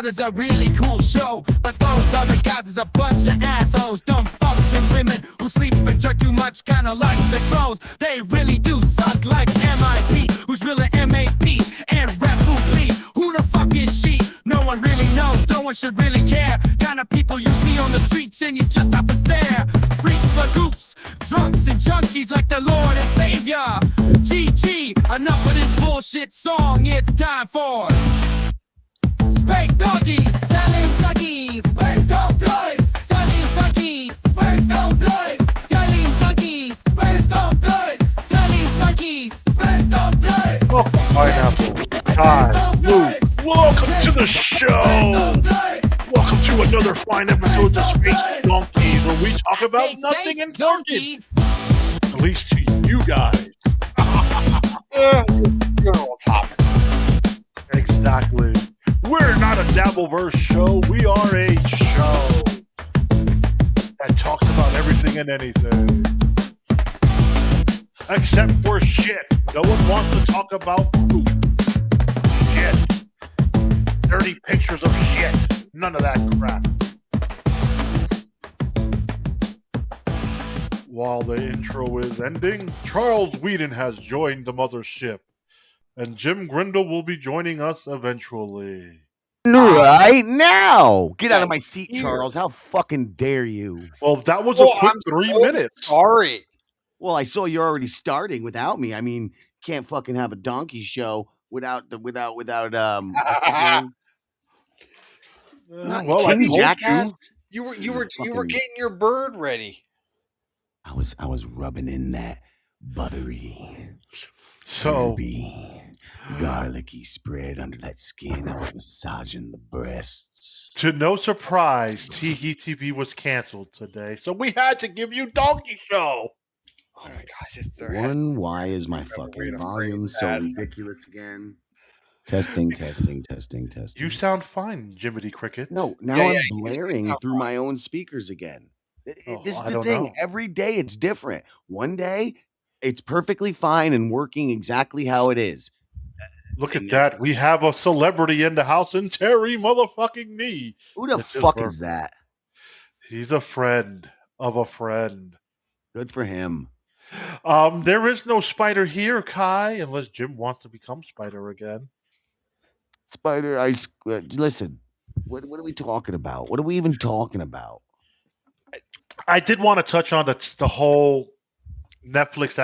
is a really cool show, but those other guys is a bunch of assholes. Dumb fucks and women who sleep and jerk too much, kinda like the trolls. They really do suck like MIP, who's really MAP, and Rap Food Lee. Who the fuck is she? No one really knows, no one should really care. Kind of people you see on the streets and you just stop and stare. Freak for goops, drunks and junkies like the Lord and Savior. GG, enough of this bullshit song, it's time for Space Donkeys, selling suckies. Space Donkeys, selling suckies. Space Donkeys, selling suckies. Space Donkeys, selling suckies. Space Donkeys. Oh, pineapple. Hi, Luke. Welcome to the show. Welcome to another fine episode of Space Donkeys, where we talk about nothing important. At least to you guys. General topics. Exactly. We're not a Dabbleverse show. We are a show that talks about everything and anything. Except for shit. No one wants to talk about poop. Shit. Dirty pictures of shit. None of that crap. While the intro is ending, Charles Whedon has joined the mothership. And Jim Grindle will be joining us eventually. Right now. Get out of my seat, Charles. How fucking dare you? Well, that was a quick 3 minutes. Sorry. Well, I saw you're already starting without me. I mean, can't fucking have a donkey show without Well, I King told Jackass. You were getting your bird ready. I was rubbing in that buttery, So, herby, garlicky spread under that skin. I was massaging the breasts. to no surprise, TGTV was canceled today. So we had to give you Donkey Show. Oh my gosh! Why is my fucking volume so ridiculous again? Testing. You sound fine, Jiminy Cricket. No, now Yeah, I'm yeah, blaring through my own speakers again. Oh, This is I the don't thing. know. Every day it's different. One day it's perfectly fine and working exactly how it is. Look at that. We have a celebrity in the house, and Terry motherfucking Nee. Who the This is fuck her- is that? He's a friend of a friend. Good for him. There is no Spider here, Kai, unless Jim wants to become Spider again. Spider, listen. What are we talking about? What are we even talking about? I did want to touch on the whole Netflix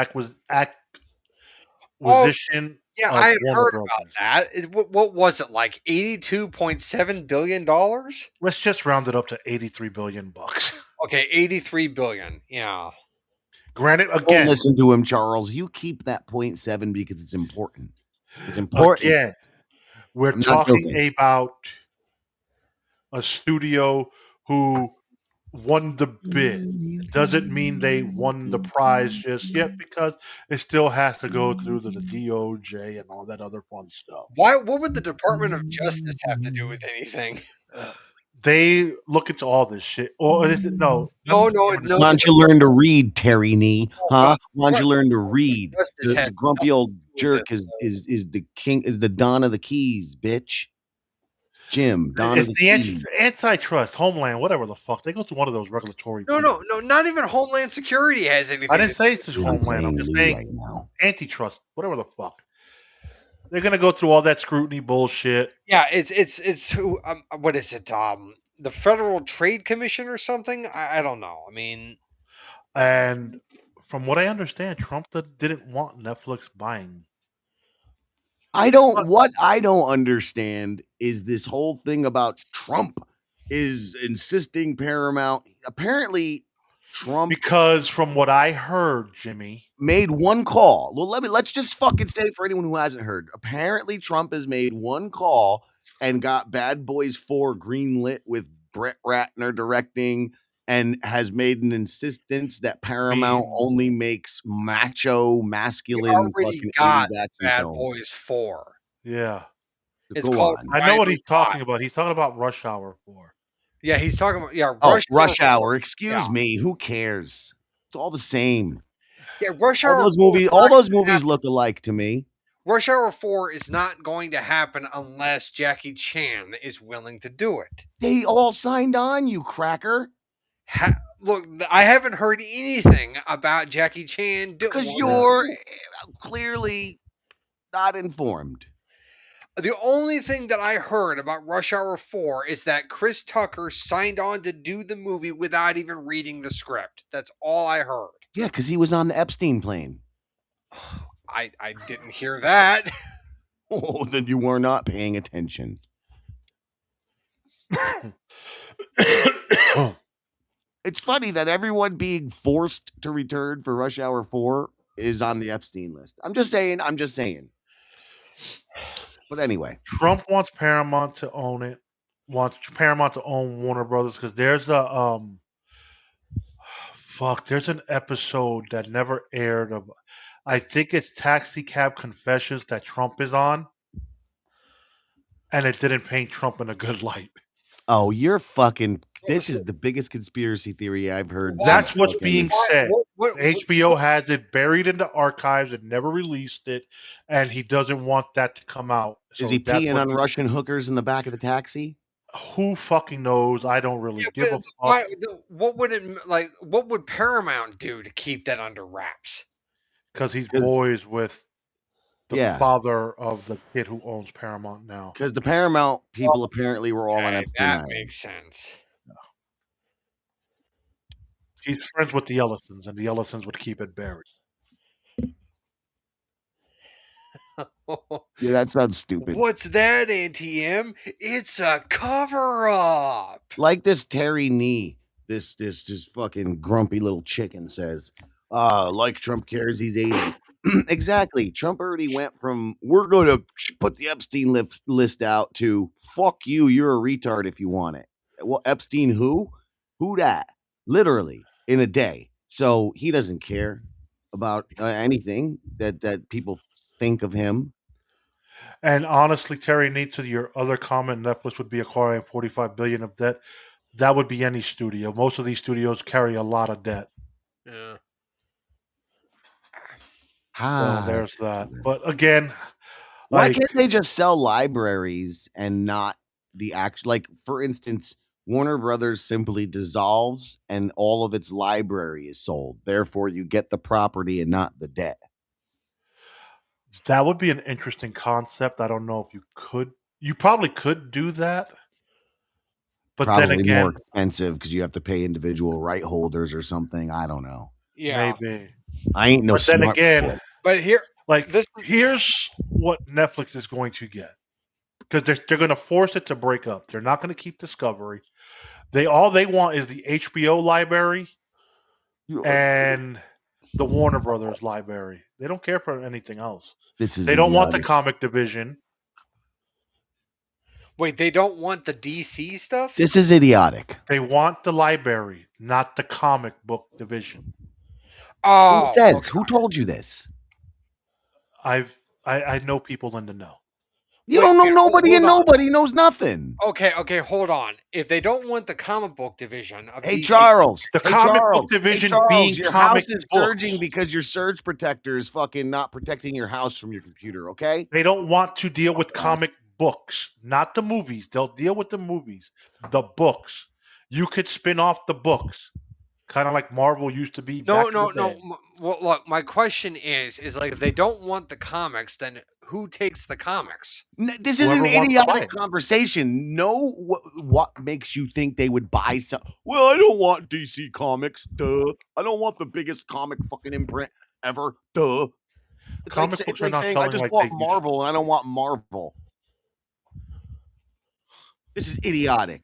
acquisition. Yeah, of I had Warner heard Brothers. about that. What was it, like $82.7 billion? Let's just round it up to $83 billion. Okay, 83 billion. Yeah. Granted, Don't again, listen to him, Charles. You keep that 0.7 because it's important. It's important. again, we're I'm not talking joking. about a studio who won the bid. Doesn't mean they won the prize just yet, because it still has to go through the DOJ and all that other fun stuff. What would the Department of Justice have to do with anything? They look into all this shit. Or is it no? No. Why don't you learn to read, Terry Nee? Huh? Why don't you learn to read? Justice The has grumpy old nothing to do with jerk this. is the king, is the Don of the Keys, bitch. Jim, Don of It's the the Keys. antitrust, Homeland, whatever the fuck. They go through one of those regulatory. No, not even Homeland Security has anything. I didn't say it's just I'm Homeland. I'm playing just Lou saying right now. antitrust, whatever the fuck. They're gonna go through all that scrutiny bullshit. Yeah, it's who? What is it? The Federal Trade Commission or something? I don't know. I mean, And from what I understand, Trump didn't want Netflix buying. What I don't understand is this whole thing about Trump is insisting Paramount. Apparently, Trump Because from what I heard, Jimmy, made one call. Well, let's just fucking say for anyone who hasn't heard. Apparently, Trump has made one call and got Bad Boys 4 greenlit with Brett Ratner directing, and has made an insistence that Paramount only makes macho, masculine, already fucking got 80s action Bad films. Boys 4. yeah, It's Go called on. I know what Ride he's or Die. talking about. He's talking about Rush Hour 4. Yeah, he's talking about Oh, Rush Hour. Excuse Yeah. me. Who cares? It's all the same. Yeah, Rush All Hour. those 4 movies. was All not those gonna movies happen. look alike to me. Rush Hour 4 is not going to happen unless Jackie Chan is willing to do it. They all signed on, you cracker. Look, I haven't heard anything about Jackie Chan doing Because you're clearly not informed. The only thing that I heard about Rush Hour 4 is that Chris Tucker signed on to do the movie without even reading the script. That's all I heard. Yeah, because he was on the Epstein plane. I didn't hear that. Oh, then you were not paying attention. It's funny that everyone being forced to return for Rush Hour 4 is on the Epstein list. I'm just saying. But anyway, Trump wants Paramount to own it. Wants Paramount to own Warner Brothers because there's a there's an episode that never aired of, I think it's Taxi Cab Confessions that Trump is on, and it didn't paint Trump in a good light. oh, you're fucking. This is the biggest conspiracy theory I've heard. That's since what's fucking- being said. What- HBO has it buried in the archives and never released it, and he doesn't want that to come out. Is So he that's peeing what- on Russian hookers in the back of the taxi? Who fucking knows? I don't really Yeah, give a but fuck. what would it like? What would Paramount do to keep that under wraps? Because he's boys with the Yeah. father of the kid who owns Paramount now. Because the Paramount people apparently were all on Okay, Epstein that Island. makes sense. He's friends with the Ellisons, and the Ellisons would keep it buried. Yeah, that sounds stupid. What's that, ATM? It's a cover up. Like this Terry Nee, this fucking grumpy little chicken says, like Trump cares he's 80. Exactly. Trump already went from we're going to put the Epstein list out to fuck you, you're a retard if you want it. Well, Epstein who? Who dat? Literally in a day. So he doesn't care about anything that people think of him. And honestly, Terry, need to your other comment, Netflix would be acquiring $45 billion of debt. That would be any studio. Most of these studios carry a lot of debt. Yeah. So there's that. But again, Why like, can't they just sell libraries and not the act? Like, for instance, Warner Brothers simply dissolves and all of its library is sold. Therefore, you get the property and not the debt. that would be an interesting concept. I don't know if you could. You probably could do that. But Probably then again, more expensive because you have to pay individual right holders or something. I don't know. Yeah. maybe. I ain't no. But then smart again, boy. But here, like this here's what Netflix is going to get, because they're going to force it to break up. They're not going to keep Discovery. All they want is the HBO library and the Warner Brothers library. They don't care for anything else. This is They don't want the idiotic. comic division. wait, they don't want the DC stuff? This is idiotic. They want the library, not the comic book division. Oh, Who says? okay. Who told you this? I know people in the know. You Wait, don't know wait, nobody, hold and on. nobody knows nothing. Okay, hold on. If they don't want the comic book division of Hey DC, Charles, The hey, comic book Charles, division Charles, being your comic house is books. surging because your surge protector is fucking not protecting your house from your computer. Okay, They don't want to deal with comic books, not the movies. They'll deal with the movies, the books. You could spin off the books, kind of like Marvel used to be. No. back in the day. Well, look, my question is like if they don't want the comics, then who takes the comics? this is an Whoever wants to buy idiotic it. conversation. No, what makes you think they would buy some? Well, I don't want DC Comics. Duh. I don't want the biggest comic fucking imprint ever. Duh. It's Comic like, books it's are like not saying I selling just like want they used to. Marvel and I don't want Marvel. This is idiotic.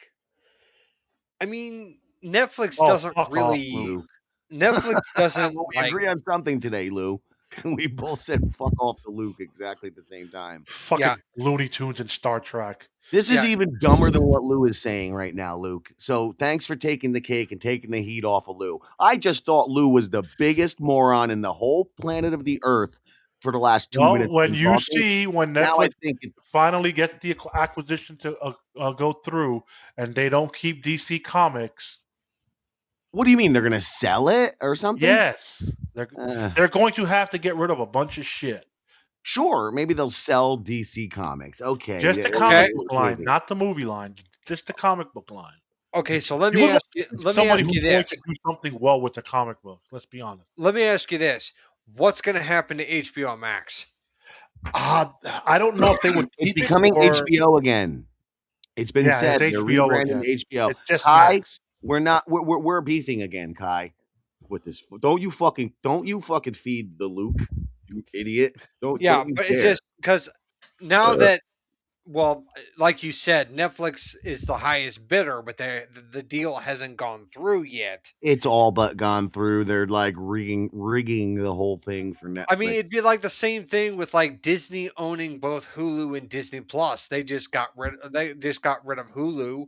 I mean, Netflix Oh, doesn't fuck off, really. Luke. Netflix doesn't Well, we like. agree on something today, Lou. We both said fuck off to Luke exactly at the same time. Fucking Yeah. Looney Tunes and Star Trek. This is Yeah. even dumber than what Lou is saying right now, Luke. So thanks for taking the cake and taking the heat off of Lou. I just thought Lou was the biggest moron in the whole planet of the earth for the last 2 Well, minutes. when of you talking. see when Now I Netflix think it, finally gets the acquisition to go through, and they don't keep DC Comics, what do you mean they're gonna sell it or something? yes, Uh, they're going to have to get rid of a bunch of shit. Sure, maybe they'll sell DC Comics. Okay, Just yeah, the Okay. comic book line, maybe. not the movie line. Just the comic book line. Okay, so let You me would ask want you. it's Let me somebody ask you who's going this. to do something well with the comic book. Let's be honest. Let me ask you this. What's going to happen to HBO Max? I don't know if they would It's keep it becoming or HBO again. It's been yeah, it's said they're HBO rebranding again. HBO. It's just Kai, Max. we're beefing again, Kai. With this, don't you fucking feed the Luke, you idiot! Don't Yeah, you but it's dare. just because now that, well, like you said, Netflix is the highest bidder, but the deal hasn't gone through yet. It's all but gone through. They're like rigging the whole thing for I mean, Netflix. it'd be like the same thing with like Disney owning both Hulu and Disney Plus. They just got rid of Hulu,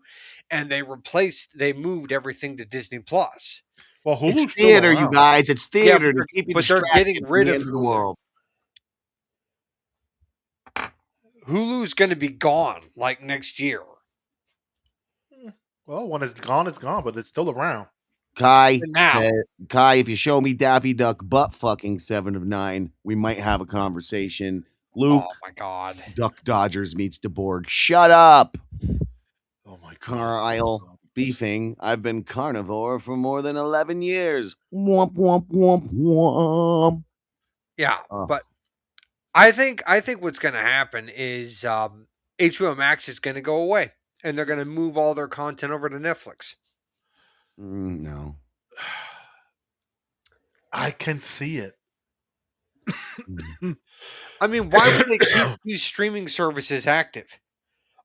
and they moved everything to Disney Plus. Well, It's Hulu's still theater, you around. guys. It's Yeah, theater to keep you but they're getting distracted from rid the of end of the Hulu. world. Hulu's going to be gone like next year. Well, when it's gone, but it's still around. Kai And now, said, Kai, if you show me Daffy Duck butt fucking 7 of 9, we might have a conversation. Luke, oh my God. Duck Dodgers meets DeBorg. Shut up. Oh my god. Carlisle beefing. I've been carnivore for more than 11 years. Womp, womp, womp, womp. Yeah, Oh. but I think what's going to happen is HBO Max is going to go away, and they're going to move all their content over to Netflix. No. I can see it. I mean, why would they keep these streaming services active?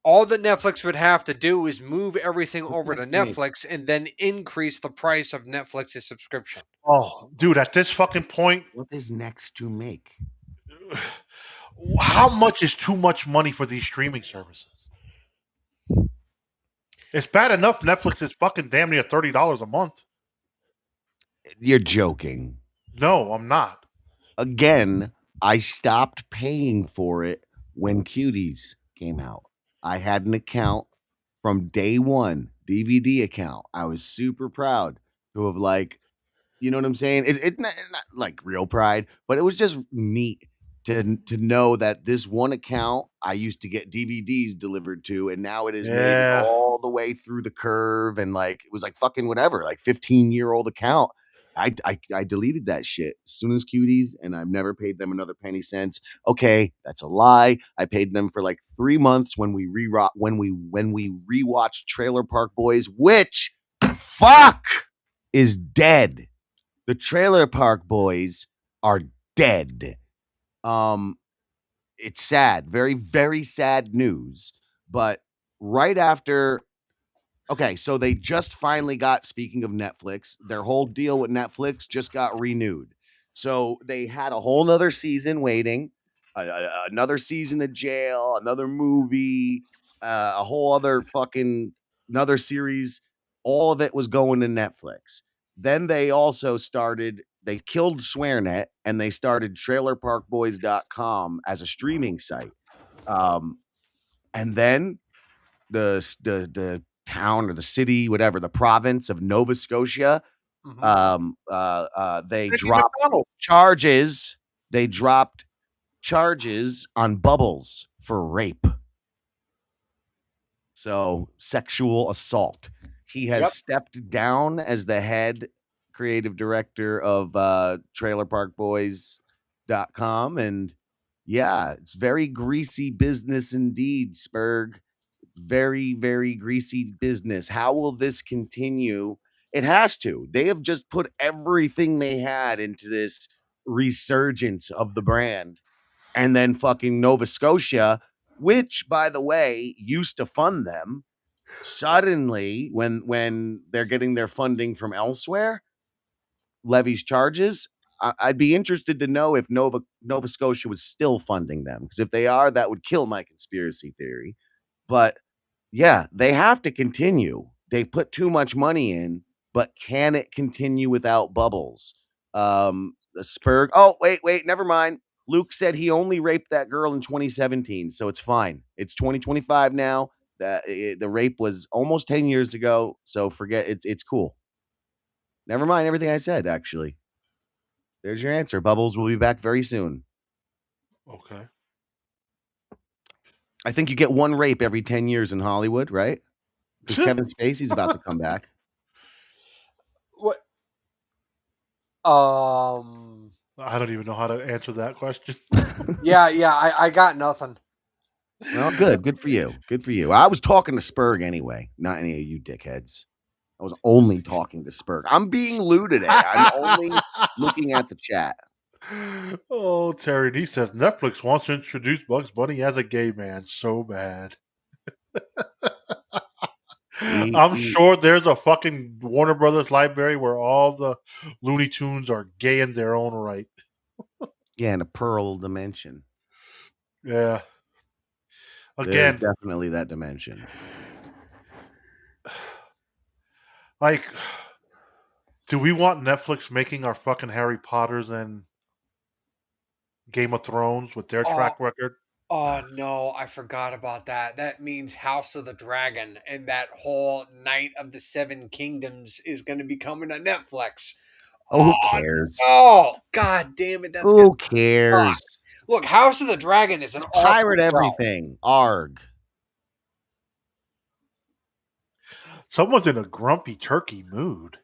All that Netflix would have to do is move everything What's over to next to me? Netflix and then increase the price of Netflix's subscription. Oh, dude, at this fucking point, What is next to make? how much is too much money for these streaming services? It's bad enough Netflix is fucking damn near $30 a month. You're joking. No, I'm not. Again, I stopped paying for it when Cuties came out. I had an account from day one, DVD account. I was super proud to have you know what I'm saying? It not like real pride, but it was just neat to know that this one account I used to get DVDs delivered to, and now it has made it Yeah. all the way through the curve, and it was like fucking whatever, like 15-year-old account. I deleted that shit as soon as Cuties, and I've never paid them another penny since. Okay, that's a lie. I paid them for like 3 months when we rewatched Trailer Park Boys, which fuck is dead. The Trailer Park Boys are dead. It's sad, very, very sad news. But right after, okay, so they just finally got, speaking of Netflix, their whole deal with Netflix just got renewed. So they had a whole nother season waiting, another season of jail, another movie, a whole other fucking another series. All of it was going to Netflix. Then they also they killed SwearNet and they started trailerparkboys.com as a streaming site. And then the town or the city, whatever, the province of Nova Scotia, Mhm. they Ricky dropped McDonald. charges. They dropped charges on Bubbles for rape. So sexual assault. He has Yep. stepped down as the head creative director of trailerparkboys.com. And yeah, it's very greasy business indeed, Spurg. Very, very greasy business. How will this continue? It has to. They have just put everything they had into this resurgence of the brand. And then fucking Nova Scotia, which, by the way, used to fund them, suddenly, when they're getting their funding from elsewhere, levies charges. I'd be interested to know if Nova Scotia was still funding them, because if they are, that would kill my conspiracy theory. But yeah, they have to continue. They've put too much money in, but can it continue without Bubbles? The Spurg. Oh, wait, never mind. Luke said he only raped that girl in 2017, so it's fine. It's 2025 now. The rape was almost 10 years ago, so forget it. It's cool. Never mind everything I said, actually. There's your answer. Bubbles will be back very soon. Okay. I think you get one rape every 10 years in Hollywood, right? Because Kevin Spacey's about to come back. What? I don't even know how to answer that question. Yeah, I got nothing. Well, good for you. Good for you. I was talking to Spurg anyway, not any of you dickheads. I was only talking to Spurg. I'm being lewd today. I'm only looking at the chat. Oh, Terry D says Netflix wants to introduce Bugs Bunny as a gay man so bad. I'm sure there's a fucking Warner Brothers library where all the Looney Tunes are gay in their own right. Yeah, in a pearl dimension. Yeah. There's Again, definitely that dimension. like, do we want Netflix making our fucking Harry Potters and Game of Thrones with their track record? Oh no, I forgot about that. That means House of the Dragon and that whole Night of the Seven Kingdoms is going to be coming to Netflix. Oh, who cares? Oh, god damn it! That's Who gonna cares? suck. Look, House of the Dragon is an awesome Pirate show. everything. Arg. Someone's in a grumpy turkey mood.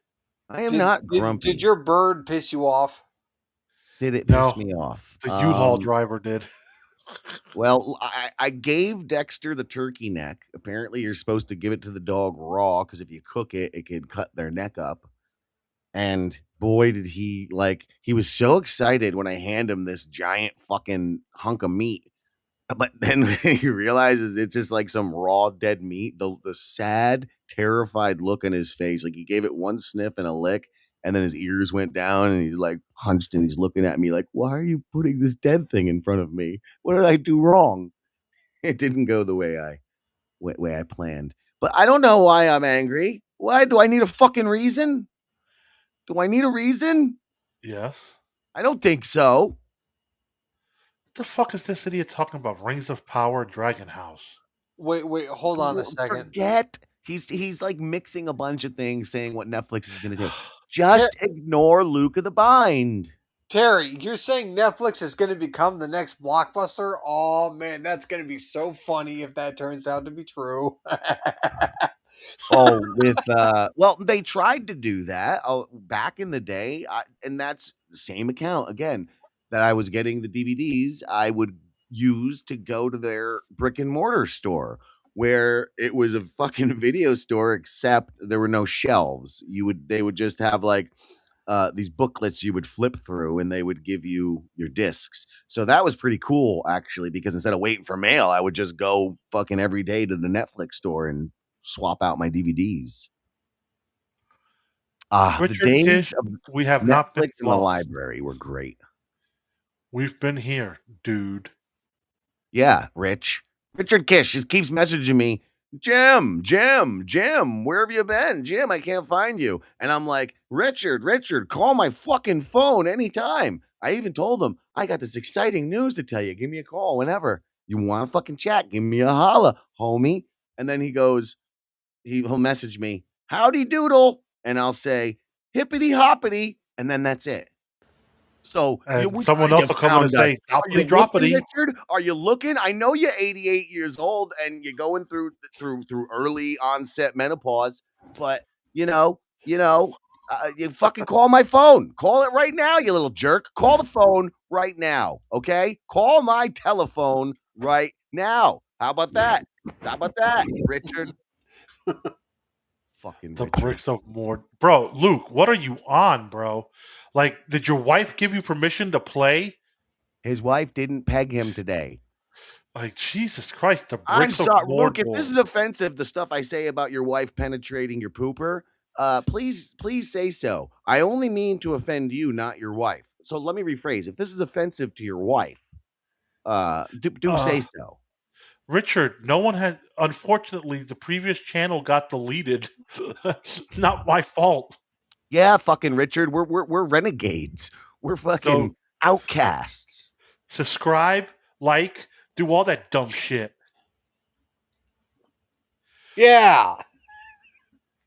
I am not grumpy. Did your bird piss you off? Did it No, piss me off? The U-Haul driver did. Well, I gave Dexter the turkey neck. Apparently, you're supposed to give it to the dog raw because if you cook it, it can cut their neck up. And boy, did he was so excited when I hand him this giant fucking hunk of meat. But then he realizes it's just like some raw dead meat. The sad, terrified look on his face, like he gave it one sniff and a lick, and then his ears went down, and he's like hunched, and he's looking at me like, "Why are you putting this dead thing in front of me? What did I do wrong?" It didn't go the way I planned. But I don't know why I'm angry. Why do I need a fucking reason? Do I need a reason? Yes. I don't think so. What the fuck is this idiot talking about? Rings of Power, Dragon House. Wait, hold on a second. Forget. He's like mixing a bunch of things, saying what Netflix is going to do. Just ignore Luke of the Bind. Terry, you're saying Netflix is going to become the next Blockbuster? Oh man, that's going to be so funny if that turns out to be true. Well, they tried to do that back in the day, and that's the same account again that I was getting the DVDs. I would use to go to their brick and mortar store where it was a fucking video store, except there were no shelves. They would just have like these booklets you would flip through, and they would give you your discs. So that was pretty cool, actually, because instead of waiting for mail, I would just go fucking every day to the Netflix store and swap out my DVDs. The days of we have Netflix not been in the library were great. We've been here, dude. Yeah, Richard Kish just keeps messaging me, Jim, where have you been? Jim, I can't find you. And I'm like, Richard, call my fucking phone anytime. I even told him, I got this exciting news to tell you. Give me a call whenever. You want to fucking chat? Give me a holla, homie. And then he goes, he'll message me, howdy doodle. And I'll say, hippity hoppity. And then that's it. So someone else will come in and say, hoppity droppity. Richard, are you looking? I know you're 88 years old and you're going through early onset menopause, but you fucking call my phone. Call it right now, you little jerk. Call the phone right now, okay? Call my telephone right now. How about that? Richard? Fucking the Richard. bricks of more, bro. Luke, what are you on, bro? Like, did your wife give you permission to play? His wife didn't peg him today. Like, Jesus Christ, the bricks I'm sorry, of more. Luke. If this is offensive, the stuff I say about your wife penetrating your pooper, please say so. I only mean to offend you, not your wife. So let me rephrase. If this is offensive to your wife, do say so. Richard, no one had. Unfortunately, the previous channel got deleted. Not my fault. Yeah, fucking Richard, we're renegades. We're fucking outcasts. Subscribe, like, do all that dumb shit. Yeah.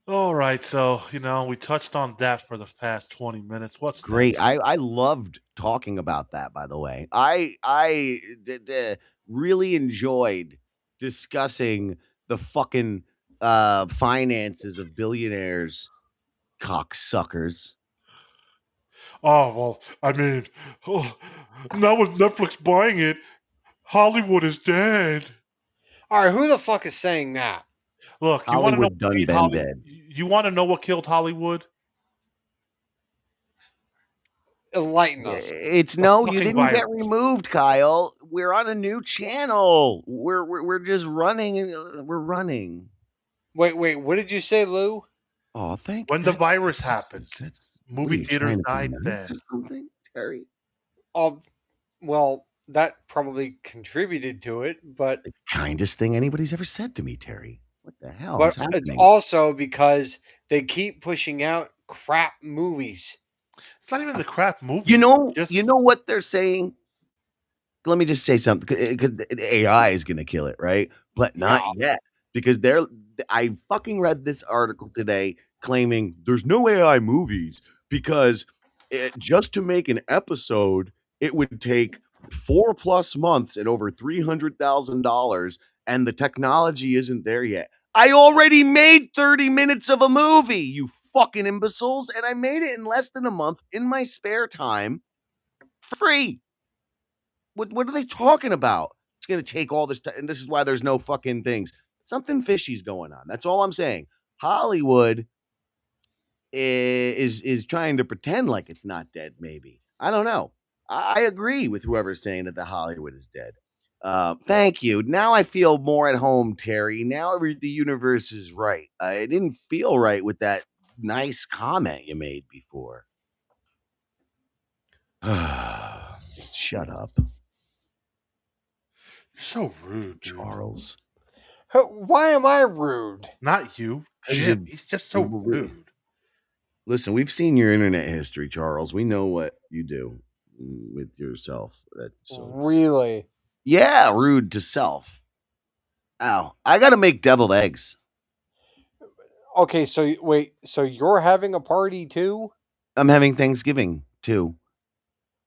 All right, so we touched on that for the past 20 minutes. What's Great. next? I loved talking about that, by the way. I really enjoyed discussing the fucking finances of billionaires, cocksuckers. Oh well, I mean, now with Netflix buying it, Hollywood is dead. All right, who the fuck is saying that? Look, you want to know Hollywood what done made been dead. You want to know what killed Hollywood? Enlighten us. It's The no, you fucking didn't get virus. removed, Kyle. We're on a new channel. We're just running and we're running. Wait, what did you say, Lou? Oh, thank When the virus happened, what are movie you theaters trying to be died nice then. or something, Terry? Oh, well, that probably contributed to it, but The kindest thing anybody's ever said to me, Terry. What the hell is it's happening? also because they keep pushing out crap movies. It's not even the crap movie. You know Just what they're saying? Let me just say something. Because AI is going to kill it, right? But not yet, because I fucking read this article today claiming there's no AI movies because just to make an episode, it would take 4+ months and over $300,000, and the technology isn't there yet. I already made 30 minutes of a movie, you fucking imbeciles, and I made it in less than a month in my spare time for free. What are they talking about? It's going to take all this time, and this is why there's no fucking things. Something fishy's going on. That's all I'm saying. Hollywood is trying to pretend like it's not dead. Maybe, I don't know. I agree with whoever's saying that the Hollywood is dead. Thank you. Now I feel more at home, Terry. Now the universe is right. It didn't feel right with that nice comment you made before. Shut up, so rude, dude. Charles. Why am I rude? Not you. 'Cause Jim. you- He's just so you- rude. Listen, we've seen your internet history, Charles. We know what you do with yourself. Really? Yeah, rude to self. Ow. I got to make deviled eggs. Okay, so wait, so you're having a party too? I'm having Thanksgiving too.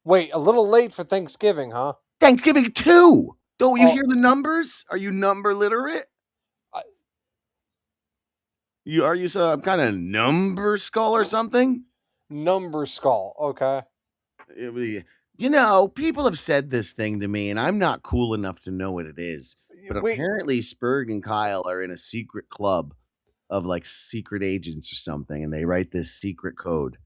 Wait, a little late for Thanksgiving, huh? Thanksgiving too. Don't you Oh. hear the numbers? Are you number literate? Are you some kind of number skull or something? Number skull. Okay. People have said this thing to me, and I'm not cool enough to know what it is. But Wait, apparently, Spurg and Kyle are in a secret club of like secret agents or something, and they write this secret code.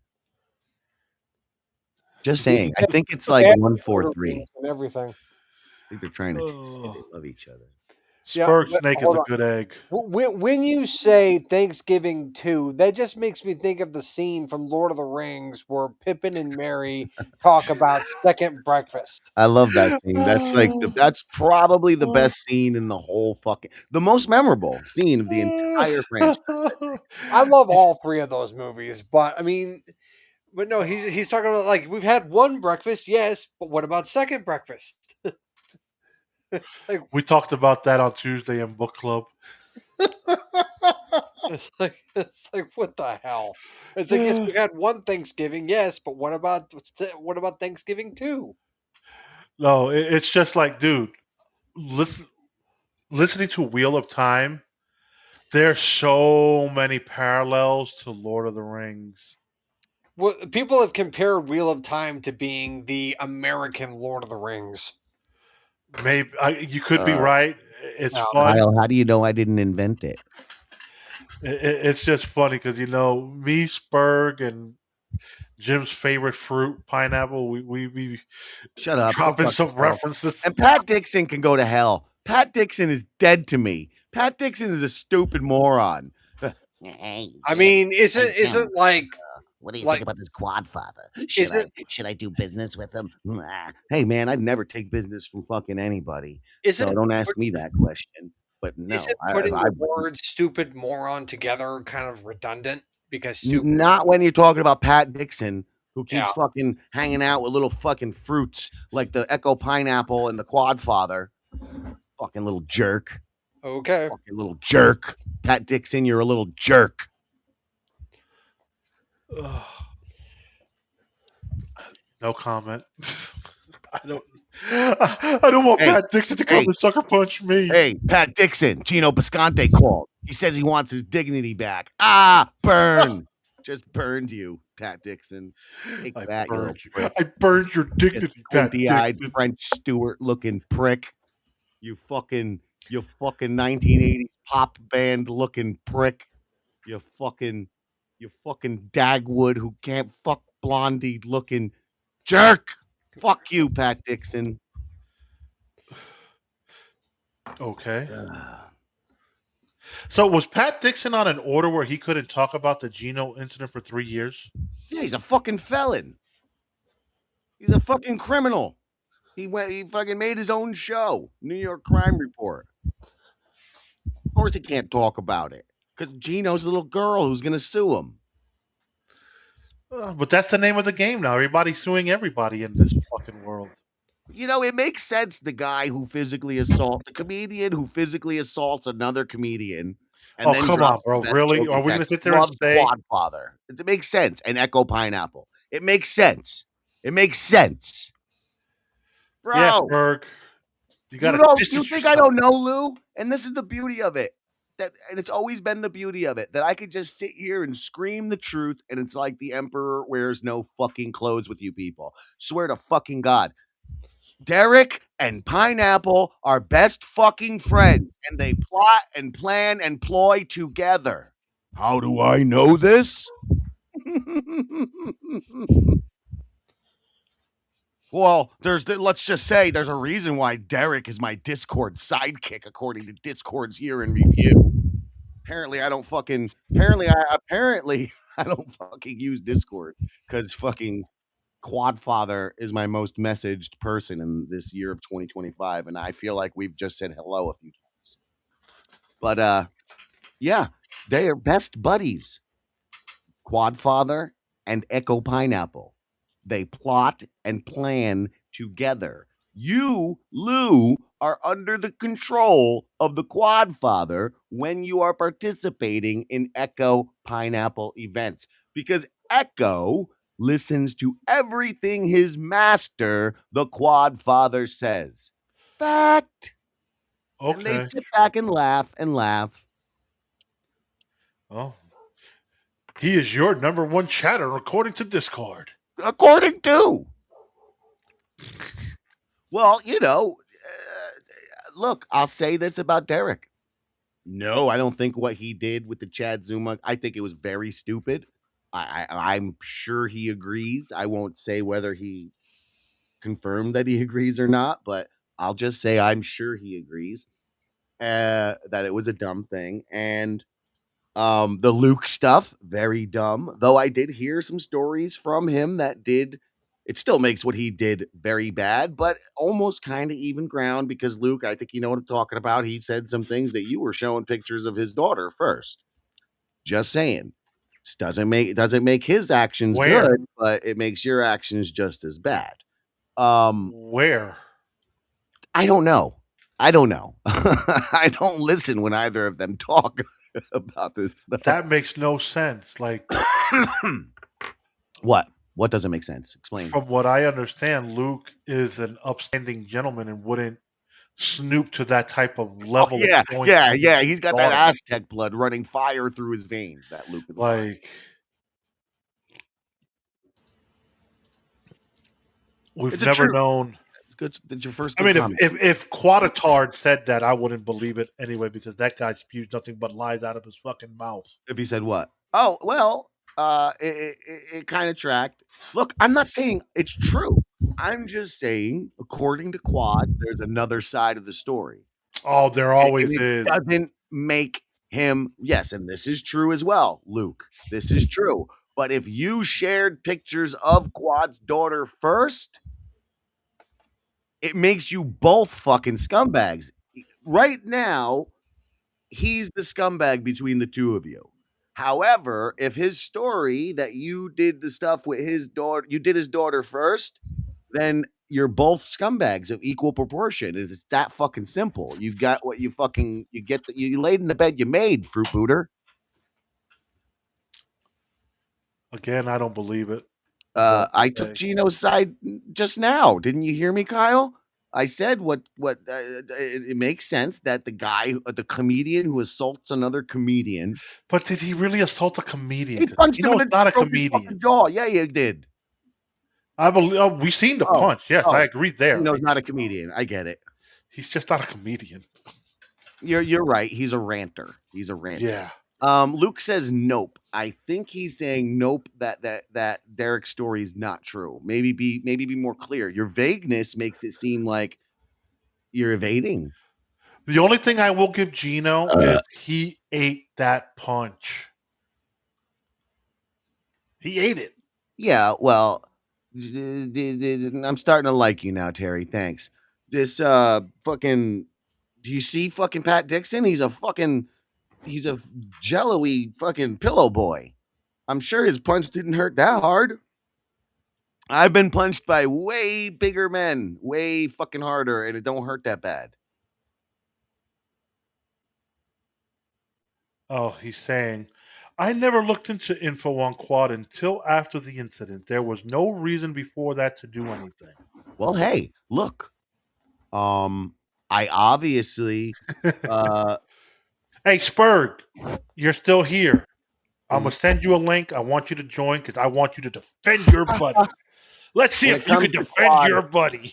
Just saying. I think it's like 143. and everything. I think they're trying to say they love each other. Yeah, Spurg but Snake is hold a on. good egg. When you say Thanksgiving 2, that just makes me think of the scene from Lord of the Rings where Pippin and Merry talk about second breakfast. I love that scene. That's probably the best scene in the whole the most memorable scene of the entire franchise. I love all three of those movies, but I mean, but no, he's talking about like we've had one breakfast, yes, but what about second breakfast? It's like We talked about that on Tuesday in book club. it's like what the hell? It's like yes, we had one Thanksgiving, yes, but what about Thanksgiving 2? No, it's just like, dude, listening to Wheel of Time, there's so many parallels to Lord of the Rings. Well, people have compared Wheel of Time to being the American Lord of the Rings. Maybe you could be right. It's No. fun. Kyle, how do you know I didn't invent it? It's just funny because me, Spurg, and Jim's favorite fruit, pineapple. We Shut up. dropping Go fuck some yourself. references. And Pat Dixon can go to hell. Pat Dixon is dead to me. Pat Dixon is a stupid moron. Hey, I Jim, mean, Hey, isn't Jim. like what do you like- think about this Quadfather? Is it- Should I do business with him? Nah. Hey, man, I'd never take business from fucking anybody. isn't So don't ask me that question. But no, isn't putting the word stupid moron together kind of redundant because stupid not when you're talking about Pat Dixon, who keeps Yeah. fucking hanging out with little fucking fruits like the Echo Pineapple and the Quadfather. Fucking little jerk. Okay. Fucking little jerk. Pat Dixon, you're a little jerk. Ugh. No comment. I don't. I don't want Hey, Pat Dixon to come hey. and sucker punch me. Hey, Pat Dixon, Gino Bisconte called. He says he wants his dignity back. Ah, burn. Just burned you, Pat Dixon. Take I that, you little burned you. prick. I burned your You dignity, Pat squinty-eyed Dixon. French Stewart looking prick. You fucking 1980s pop band looking prick. You fucking Dagwood who can't fuck Blondie looking jerk. Fuck you, Pat Dixon. Okay. So was Pat Dixon on an order where he couldn't talk about the Gino incident for 3 years? Yeah, he's a fucking felon. He's a fucking criminal. He fucking made his own show, New York Crime Report. Of course he can't talk about it. Because Gino's a little girl who's gonna sue him. But that's the name of the game now. Everybody's suing everybody in this fucking world. You know, it makes sense. The comedian who physically assaults another comedian. And Oh, then come drops on, bro. the best Really? joke Are we in gonna text. sit there and Love say- Quadfather? It makes sense. And Echo Pineapple. It makes sense. It makes sense. Bro, Yeah, Berg. You got you think I don't know, Lou? And this is the beauty of it. And it's always been the beauty of it that I could just sit here and scream the truth, and it's like the emperor wears no fucking clothes with you people. Swear to fucking God. Derek and Pineapple are best fucking friends, and they plot and plan and ploy together. How do I know this? Well, let's just say there's a reason why Derek is my Discord sidekick, according to Discord's year in review. Apparently, I don't fucking use Discord because fucking Quadfather is my most messaged person in this year of 2025, and I feel like we've just said hello a few times. But yeah, they are best buddies. Quadfather and Echo Pineapple. They plot and plan together. You, Lou, are under the control of the Quadfather when you are participating in Echo Pineapple events, because Echo listens to everything his master, the Quadfather, says. Fact. And they Okay. sit back and laugh and laugh. Well, he is your number one chatter according to Discord. According to. Well, look, I'll say this about Derek. No, I don't think what he did with the Chad Zuma, I think it was very stupid. I'm sure he agrees. I won't say whether he confirmed that he agrees or not, but I'll just say I'm sure he agrees that it was a dumb thing. And the Luke stuff, very dumb. Though I did hear some stories from him that it still makes what he did very bad, but almost kind of even ground, because Luke, I think you know what I'm talking about. He said some things that you were showing pictures of his daughter first. Just saying. This doesn't make his actions Where? good, but it makes your actions just as bad. Where? I don't know. I don't listen when either of them talk about this stuff. That makes no sense. Like, What? What doesn't make sense? Explain. from what I understand, Luke is an upstanding gentleman and wouldn't snoop to that type of level. Yeah. of going He's got that daughter. Aztec blood running fire through his veins. That Luke. Like, we've It's a never truth. known. It's good. That's your first. I good mean, comment. if Quadatard said that, I wouldn't believe it anyway, because that guy spews nothing but lies out of his fucking mouth. If he said what? Oh well, it kind of tracked. Look, I'm not saying it's true. I'm just saying, according to Quad, there's another side of the story. Oh, there And always it is. doesn't make him, yes, and this is true as well, Luke. This is true. But if you shared pictures of Quad's daughter first, it makes you both fucking scumbags. Right now, he's the scumbag between the two of you. However, if his story that you did the stuff with his daughter, you did his daughter first, then you're both scumbags of equal proportion. It's that fucking simple. You got what you laid in the bed you made, fruit booter. Again, I don't believe it. I took Gino's side just now. Didn't you hear me, Kyle? I said it makes sense that the guy, the comedian who assaults another comedian, But did he really assault a comedian? he 'Cause punched him in Gino's the not a broke his fucking comedian. jaw. Yeah, he did. I believe. Oh, we seen the punch. Yes, I agree there. Gino's not a comedian. I get it. He's just not a comedian. You're right. He's a ranter. Yeah. Luke says nope. I think he's saying nope. That Derek's story is not true. Maybe be more clear. Your vagueness makes it seem like you're evading. The only thing I will give Gino is he ate that punch. He ate it. Yeah. Well, I'm starting to like you now, Terry. Thanks. This fucking. Do you see fucking Pat Dixon? He's a jello-y fucking pillow boy. I'm sure his punch didn't hurt that hard. I've been punched by way bigger men, way fucking harder, and it don't hurt that bad. Oh, he's saying, I never looked into Info on Quad until after the incident. There was no reason before that to do anything. Well, hey, look. I obviously Hey, Spurg, you're still here. I'm going to send you a link. I want you to join because I want you to defend your buddy. Let's see When if it you comes can to defend Quad- your buddy.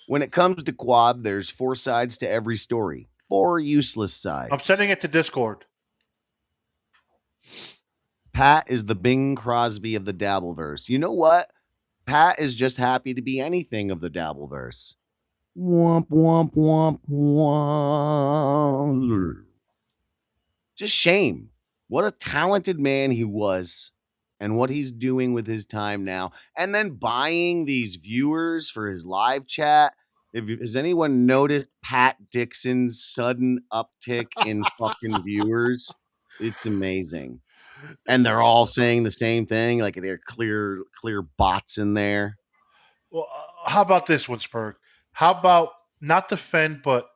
when it comes to Quad, there's 4 sides to every story. 4 useless sides. I'm sending it to Discord. Pat is the Bing Crosby of the Dabbleverse. You know what? Pat is just happy to be anything of the Dabbleverse. Womp, womp, womp, womp. Just shame. What a talented man he was and what he's doing with his time now. And then buying these viewers for his live chat. Has anyone noticed Pat Dixon's sudden uptick in fucking viewers? It's amazing. And they're all saying the same thing. Like they're clear bots in there. Well, how about this one, Spurg? How about not defend, but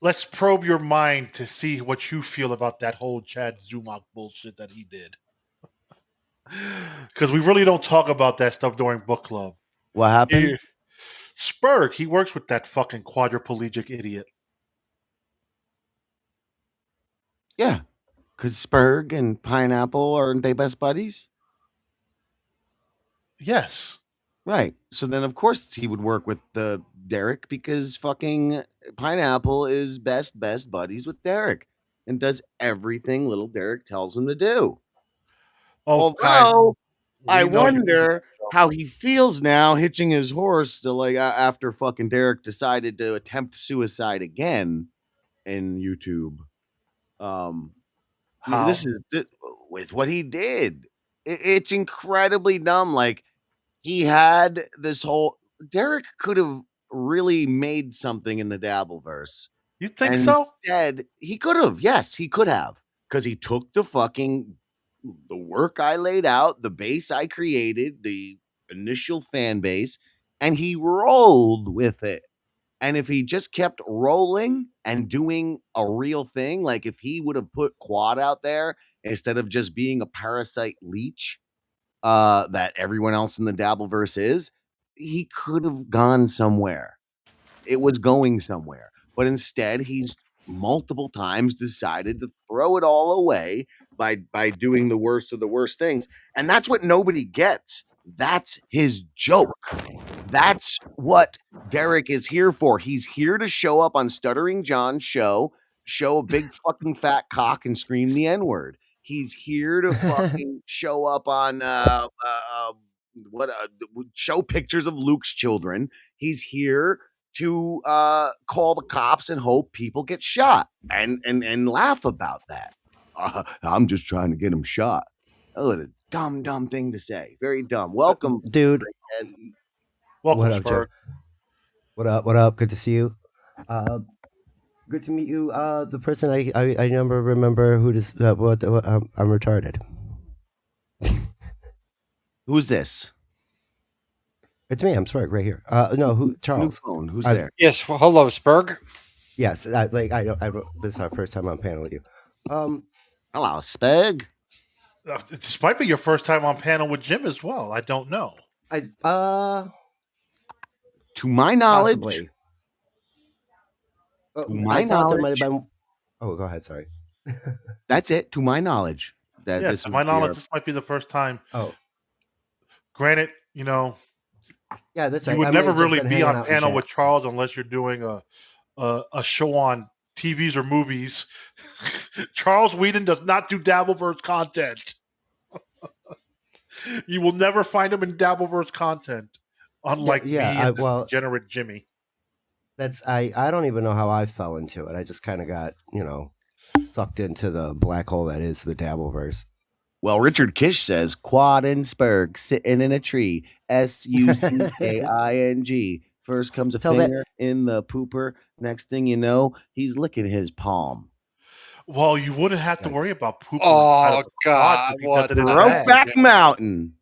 let's probe your mind to see what you feel about that whole Chad Zumach bullshit that he did. Because we really don't talk about that stuff during book club. What happened? Spurg, he works with that fucking quadriplegic idiot. Yeah. Because Spurg and Pineapple, aren't they best buddies? Yes. Right. So then, of course, he would work with the Derek because fucking Pineapple is best buddies with Derek and does everything little Derek tells him to do. Oh, Although, I we know you- wonder how he feels now hitching his horse to like after fucking Derek decided to attempt suicide again in YouTube. How? This is with what he did. It's incredibly dumb. Like he had this whole Derek could have really made something in the Dabbleverse. You think And so? instead, he could have. Yes, he could have. Because he took the work I laid out, the base I created, the initial fan base, and he rolled with it. And if he just kept rolling and doing a real thing, like if he would have put Quad out there instead of just being a parasite leech that everyone else in the Dabbleverse is, he could have gone somewhere. It was going somewhere. But instead, he's multiple times decided to throw it all away by doing the worst of the worst things. And that's what nobody gets. That's his joke. That's what Derek is here for. He's here to show up on Stuttering John's show a big fucking fat cock and scream the N-word. He's here to fucking show up on show pictures of Luke's children. He's here to call the cops and hope people get shot and laugh about that. I'm just trying to get him shot. Oh, what a dumb thing to say. Very dumb. Welcome, dude. Welcome, What up, Spurg. Joe? What up? Good to see you. Good to meet you. The person I never remember who this. I'm retarded. Who's this? It's me. I'm sorry, right here. No, New Charles? phone. Who's I- there? Yes, well, hello, Spurg. Yes. I this is our first time on panel with you. Hello, Speg. This might be your first time on panel with Jim as well. I don't know. To my knowledge, Possibly. To my I thought there might knowledge- have been. Oh, go ahead. Sorry. that's it. To my knowledge, that Yeah, this to is my knowledge, your- this might be the first time. Oh, Granted, yeah, that's right. you would I might never have just really been be hanging on out in panel chat. with Charles unless you're doing a show on TVs or movies. Charles Whedon does not do Dabbleverse content. You will never find him in Dabbleverse content, unlike yeah, me I- and this well- degenerate Jimmy. That's I don't even know how I fell into it. I just kind of got sucked into the black hole that is the Dabbleverse. Well, Richard Kish says Quad and Spurg sitting in a tree. SUCKING. First comes a Tell that- finger in the pooper. Next thing you know, he's licking his palm. Well, you wouldn't have to Yikes. worry about pooping. Oh, inside of the God, pod if he what does it in the the heck? bag. Brokeback Mountain.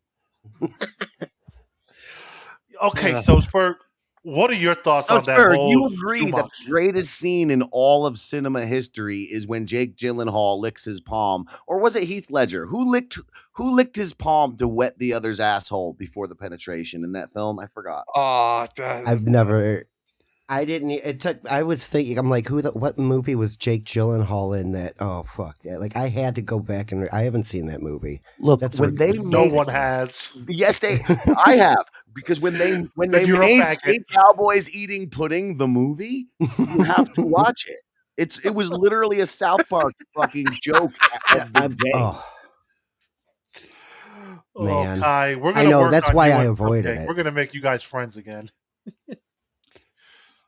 Okay, so Spurg, what are your thoughts So, on that Spurg, whole you agree that shoebox? the greatest scene in all of cinema history is when Jake Gyllenhaal licks his palm, or was it Heath Ledger who licked his palm to wet the other's asshole before the penetration in that film? I forgot. Oh, I've never. I didn't. It took. I was thinking. I'm like, what movie was Jake Gyllenhaal in? That. Oh fuck that! Like I had to go back and. I haven't seen that movie. Look, That's when they No made one has. Yes, I have, because when they You're a made faggot. 8 Cowboys Eating Pudding the movie, you have to watch it. It was literally a South Park fucking joke of the day. Oh, Man. Oh, Kai, we're I gonna know, work that's on why you I and avoided Brooke. it. We're gonna make you guys friends again.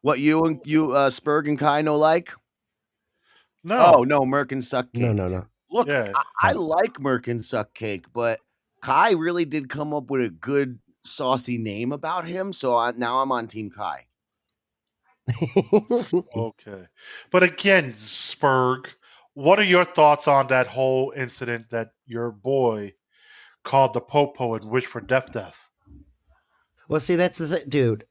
What you Spurg and Kai no like? No, Oh no, Merc and Suck Cake. no. Look, Yeah. I like Merc and Suck Cake, but Kai really did come up with a good saucy name about him. So now I'm on Team Kai. Okay, but again, Spurg, what are your thoughts on that whole incident that your boy called the Popo and wished for death? Well, see, that's the thing, dude.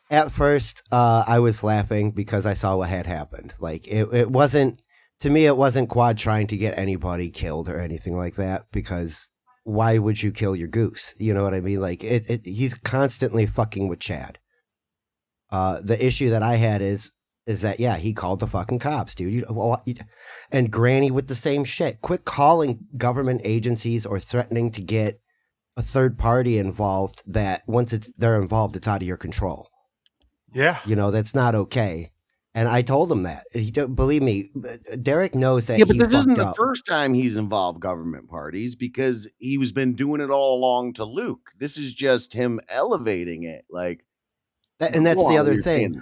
At first, I was laughing because I saw what had happened. Like, it wasn't, to me, it wasn't Quad trying to get anybody killed or anything like that, because why would you kill your goose? You know what I mean? Like, he's constantly fucking with Chad. The issue that I had is that, yeah, he called the fucking cops, dude. And Granny with the same shit. Quit calling government agencies or threatening to get a third party involved that once they're involved, it's out of your control. Yeah, That's not okay. And I told him that. Believe me, Derek knows that Yeah, but he this isn't fucked the up. first time he's involved government parties, because he was been doing it all along to Luke. This is just him elevating it. Like, And that's go the on, other you're thing.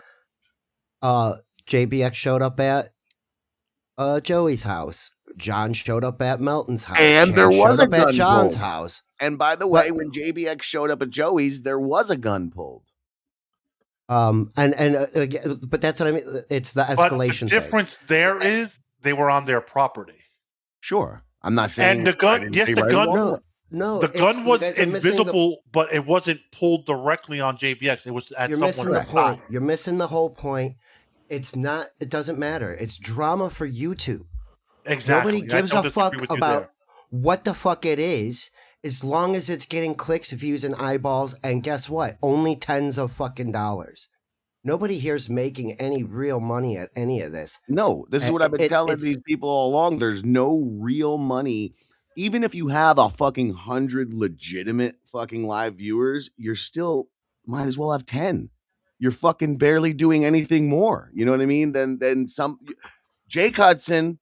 saying. JBX showed up at Joey's house. John showed up at Melton's house. And Chad there was showed a up gun at John's pulled. house. And by the way, But- when JBX showed up at Joey's, there was a gun pulled. But that's what I mean. It's the but escalation the thing. difference there is they were on their property. Sure, I'm not saying. And the gun- I didn't yes, say the right or gun- wrong. No, The it's- gun you was guys are missing the- invisible, but it wasn't pulled directly on JBX. It was at You're someone missing the else's side. point. You're missing the whole point. It's not. It doesn't matter. It's drama for YouTube. Exactly. Nobody I gives don't a disagree fuck with you about there. what the fuck it is, as long as it's getting clicks, views, and eyeballs. And guess what? Only tens of fucking dollars. Nobody here's making any real money at any of this. No, this is what I've been telling it's- these people all along. There's no real money. Even if you have a fucking 100 legitimate fucking live viewers, you're still might as well have 10. You're fucking barely doing anything more. You know what I mean? Than some Jake Hudson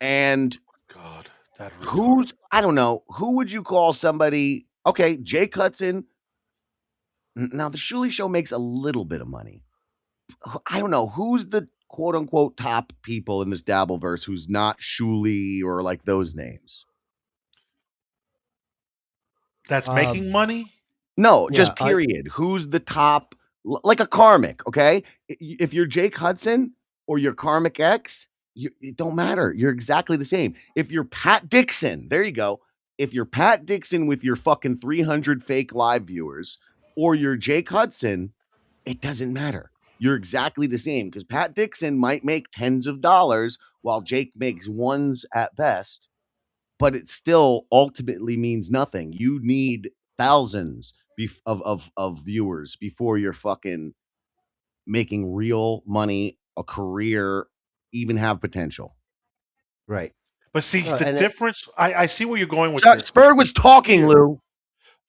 and God, that who's I don't know. Who would you call somebody? Okay, Jake Hudson. Now the Shuley Show makes a little bit of money. I don't know who's the quote unquote top people in this Dabbleverse who's not Shuley or like those names. that's making money. No, Yeah, just period. Who's the top? Like a Karmic, okay? If you're Jake Hudson or you're Karmic X, it don't matter. You're exactly the same. If you're Pat Dixon, there you go. If you're Pat Dixon with your fucking 300 fake live viewers, or you're Jake Hudson, it doesn't matter. You're exactly the same, because Pat Dixon might make tens of dollars while Jake makes ones at best. but it still ultimately means nothing. You need thousands of viewers before you're fucking making real money, a career, even have potential. Right. But see, No, the and it- difference. I see where you're going with this. Spurg was talking, Lou.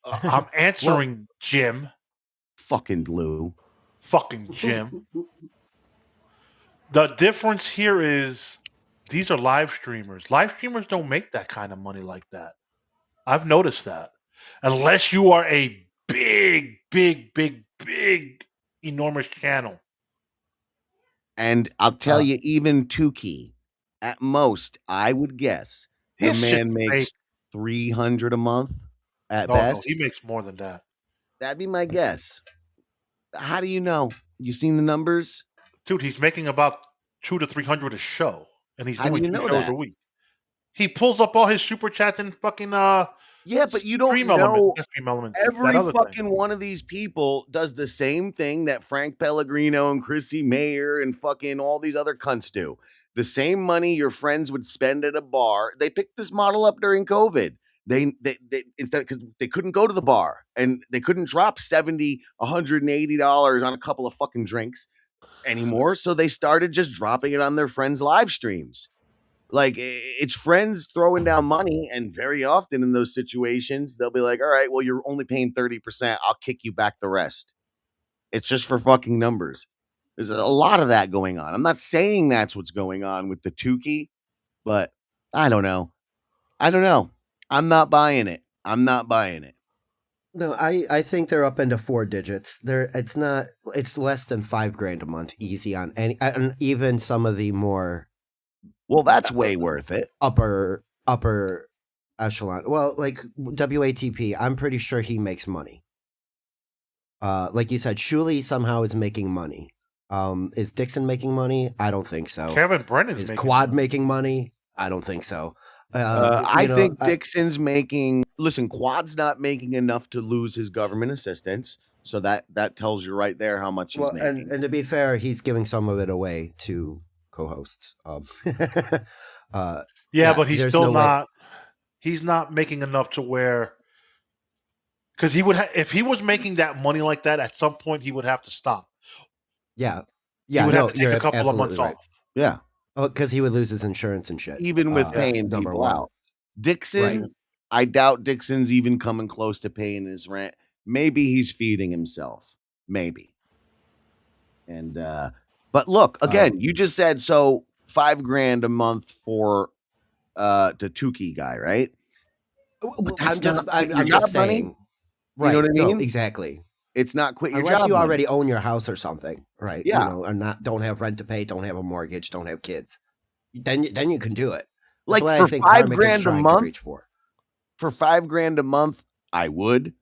I'm answering Jim. Fucking Lou. Fucking Jim. The difference here is these are live streamers. Live streamers don't make that kind of money like that. I've noticed that. Unless you are a big, enormous channel. And I'll tell you, even Tukey, at most, I would guess the His shit man makes 300 a month at No, best. he makes more than that. That'd be my guess. How do you know? You seen the numbers? Dude, he's making about 200 to 300 a show. And he's How do doing you 2 know shows that? a week. He pulls up all his super chats and fucking Yeah, but you don't Stream know Elements. Not Stream Elements. every that other fucking thing. one of these people does the same thing that Frank Pellegrino and Chrissy Mayer and fucking all these other cunts do. The same money your friends would spend at a bar. They picked this model up during COVID. They instead because they couldn't go to the bar and they couldn't drop $70, $180 on a couple of fucking drinks anymore. So they started just dropping it on their friends' live streams. Like it's friends throwing down money, and very often in those situations, they'll be like, all right, well, you're only paying 30%. I'll kick you back the rest. It's just for fucking numbers. There's a lot of that going on. I'm not saying that's what's going on with the Tukey, but I don't know. I'm not buying it. No, I think they're up into 4 digits. It's less than $5,000 a month easy on any, and even some of the more Well, that's way worth it. upper echelon. Well, like WATP, I'm pretty sure he makes money. Like you said, Shuli somehow is making money. Is Dixon making money? I don't think so. Kevin Brennan's Is making Quad money. making money? I don't think so. I think Dixon's making. Listen, Quad's not making enough to lose his government assistance, so that tells you right there how much he's making. and to be fair, he's giving some of it away to co-hosts. Yeah, but he's there's still no way. not. He's not making enough to where. Because he would, if he was making that money like that, at some point he would have to stop. Yeah, He would no, have to take you're a couple of months absolutely right. off. Yeah, Oh, because he would lose his insurance and shit. even with That's paying number people one. out. Dixon, Right. I doubt Dixon's even coming close to paying his rent. Maybe he's feeding himself. Maybe. And but look, again, you just said so $5,000 a month for the Tukey guy, right? But that's not quitting your I'm job just money. saying. Right. know what I no, mean? exactly. It's not quit your Unless job you money. already own your house or something, right? Yeah. You know, and don't have rent to pay, don't have a mortgage, don't have kids. Then you can do it. That's Like what for I think Karmic is $5,000 a trying to month, reach for. for $5,000 a month, I would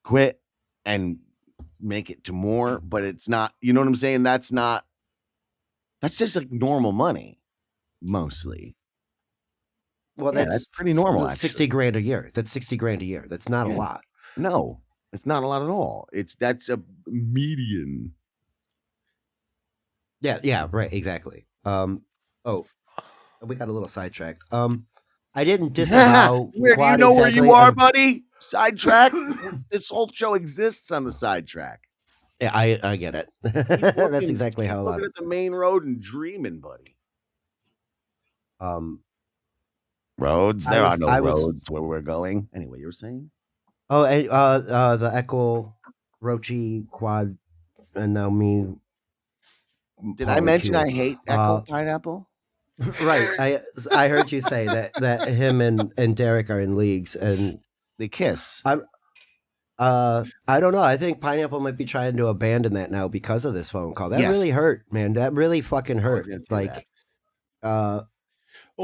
quit and make it to more, but it's not, you know what I'm saying? That's just like normal money, mostly. Well, Yeah, that's pretty normal, that's actually. $60,000 a year. That's $60,000 a year. That's not Yeah. a lot. No, it's not a lot at all. That's a median. Yeah, right, exactly. We got a little sidetracked. I didn't disavow. Where do you Quad know where exactly. you are, buddy? Sidetrack. This whole show exists on the sidetrack. Yeah, I get it. That's exactly how a lot. Looking at the main road and dreaming, buddy. Roads. There are no roads where we're going. Anyway, you were saying? Oh, and the Echo, Rochi, Quad, and now me. Did I mention I Polycule. hate Echo Pineapple? Right. I heard you say that him and Derek are in leagues, and They kiss. I don't know. I think Pineapple might be trying to abandon that now because of this phone call. That Yes. really hurt, man. That really fucking hurt. gonna say Like, Well,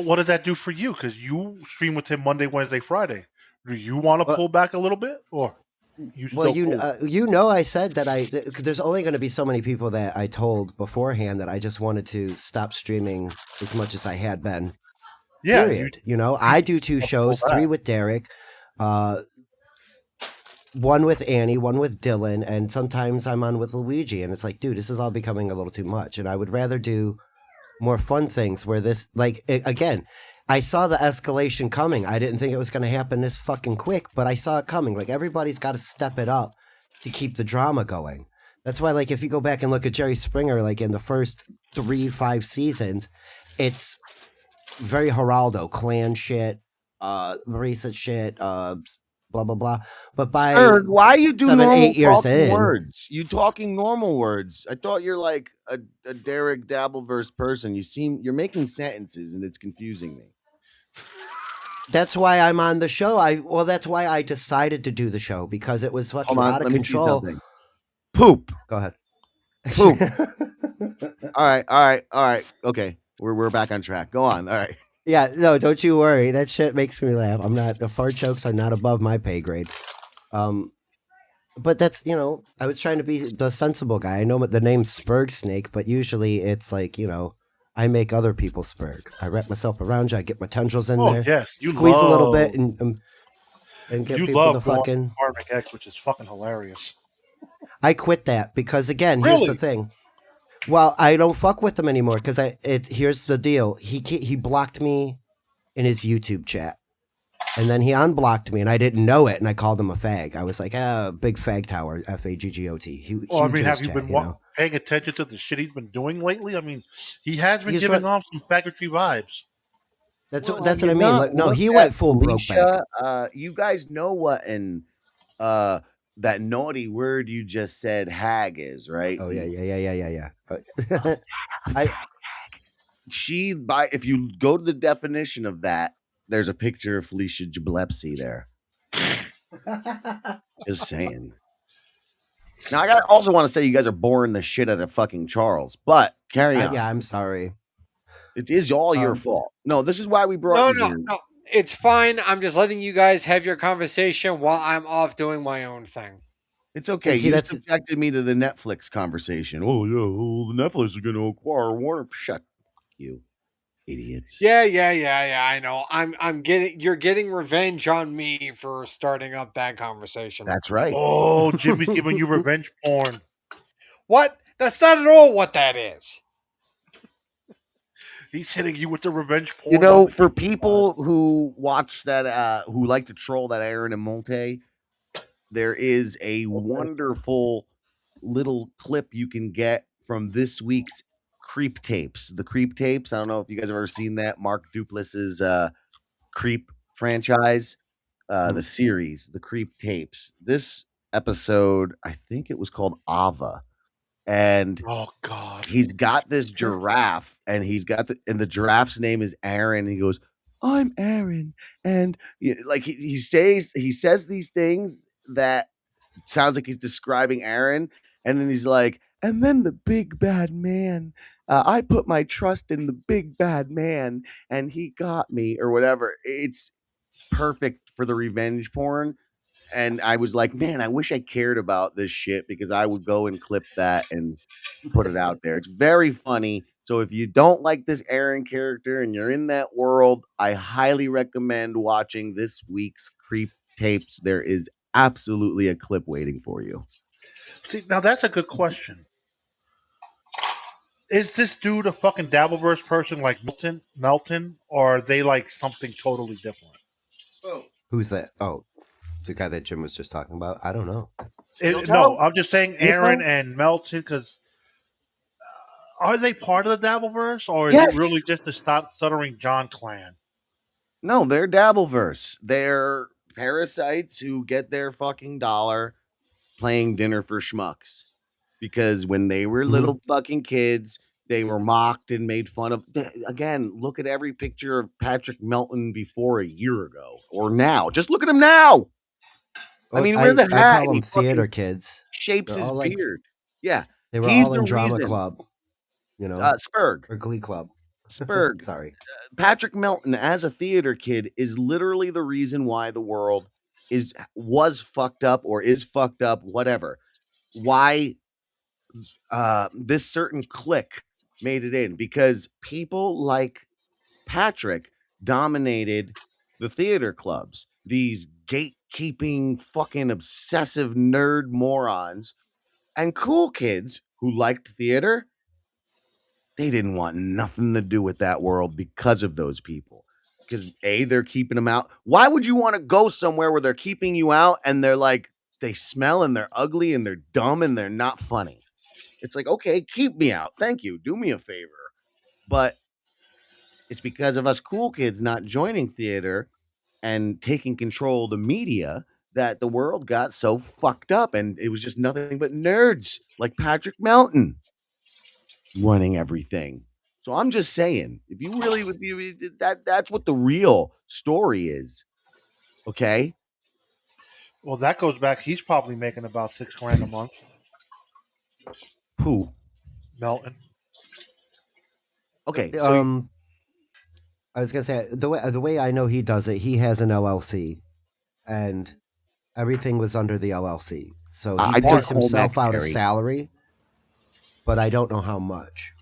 what does that do for you? Because you stream with him Monday, Wednesday, Friday. Do you want to Well- pull back a little bit, or you still well, cool? I said that cause there's only going to be so many people that I told beforehand that I just wanted to stop streaming as much as I had been. Yeah, Period. You know, I do 2 shows, 3 with Derek, 1 with Annie, 1 with Dylan, and sometimes I'm on with Luigi. And it's like, dude, this is all becoming a little too much. And I would rather do more fun things where this, like, again, I saw the escalation coming. I didn't think it was going to happen this fucking quick, but I saw it coming. Like, everybody's got to step it up to keep the drama going. That's why, like, if you go back and look at Jerry Springer, like in the first 3-5 seasons, it's very Geraldo, clan shit, racist shit, blah blah blah. But by Sir, why you do 7, normal 8 years talking in- words? You talking normal words. I thought you're like a Derek Dabbleverse person. You're making sentences and it's confusing me. that's why I'm on the show. That's why I decided to do the show, because it was fucking Hold on, out of let me see control. something. Poop. Go ahead. Poop. All right. Okay. We're back on track. Go on. All right. Yeah, no, don't you worry. That shit makes me laugh. The fart jokes are not above my pay grade. But that's, I was trying to be the sensible guy. I know the name's Spurg Snake, but usually it's like, I make other people Spurg. I wrap myself around you. I get my tendrils in Oh there, yes, you squeeze love, a little bit, and get you people love to going fucking. Karmic X, which is fucking hilarious. I quit that because, again, here's the Really? thing. Well, I don't fuck with them anymore because here's the deal. He blocked me in his YouTube chat, and then he unblocked me, and I didn't know it, and I called him a fag. I was like, big fag tower, FAGGOT. Well, I Huge mean, in have his you chat, been paying attention to the shit he's been doing lately? I mean, he has been He's giving what- off some faggotry vibes. That's Well, what I you mean. know, Like, no, look he at went full Brokeback. Felicia. You guys know what that naughty word you just said, hag, is, right? Oh yeah. If you go to the definition of that, there's a picture of Felicia Jablepsy there. Just saying. Now, I also want to say you guys are boring the shit out of fucking Charles, but carry on. I'm sorry. It is all your fault. No, this is why we brought you here. No. It's fine. I'm just letting you guys have your conversation while I'm off doing my own thing. It's okay. And see, You that's- subjected me to the Netflix conversation. Oh, yeah, the Netflix is going to acquire Warner. Shut you, idiots. Yeah. I know. You're getting revenge on me for starting up that conversation. That's right. Oh, Jimmy's giving you revenge porn. What? That's not at all what that is. He's hitting you with the revenge porn. You know, for people who watch that, who like to troll that Aaron and Monte, there is a wonderful little clip you can get from this week's Creep Tapes. The Creep Tapes. I don't know if you guys have ever seen that. Mark Duplass's Creep franchise, the series, the Creep Tapes. This episode, I think it was called Ava. And oh god, he's got this giraffe, and and the giraffe's name is Aaron. And he goes, "I'm Aaron," and like he says these things that sounds like he's describing Aaron, and then he's like, "And then the big bad man. I put my trust in the big bad man, and he got me," or whatever. It's perfect for the revenge porn. And I was like, man, I wish I cared about this shit, because I would go and clip that and put it out there. It's very funny. So if you don't like this Aaron character and you're in that world, I highly recommend watching this week's Creep Tapes. There is absolutely a clip waiting for you. see, now that's a good question. Is this dude a fucking Dabbleverse person like Melton, or are they like something totally different? Who's that? Oh, the guy that Jim was just talking about. I don't know. No, I'm just saying Aaron and Melton, because are they part of the Dabbleverse, or is Yes. it really just the Stuttering John clan? No, they're Dabbleverse. They're parasites who get their fucking dollar playing dinner for schmucks. Because when they were little fucking kids, they were mocked and made fun of. Again, look at every picture of Patrick Melton before a year ago or now. Just look at him now. I mean, where's the hat? I call and he them theater fucking kids. shapes They're his all like- beard. Yeah, They were He's all in the drama reason. club, Spurg. or Glee Club. Spurg. Sorry. Patrick Melton, as a theater kid, is literally the reason why the world was fucked up or is fucked up, whatever. Why this certain clique made it in, because people like Patrick dominated the theater clubs. These gatekeeping, fucking obsessive nerd morons, and cool kids who liked theater, they didn't want nothing to do with that world because of those people. because they're keeping them out. Why would you want to go somewhere where they're keeping you out and they're like, they smell and they're ugly and they're dumb and they're not funny? It's like, okay, keep me out. Thank you. Do me a favor. But it's because of us cool kids not joining theater and taking control of the media that the world got so fucked up, and it was just nothing but nerds like Patrick Melton running everything. So I'm just saying, if you really would be that's what the real story is. Okay? Well, that goes back. He's probably making about $6,000 a month. Who? Melton. Okay. So I was gonna say the way I know he does it, he has an LLC, and everything was under the LLC. So I he don't pays hold himself that, out a Gary. salary, but I don't know how much.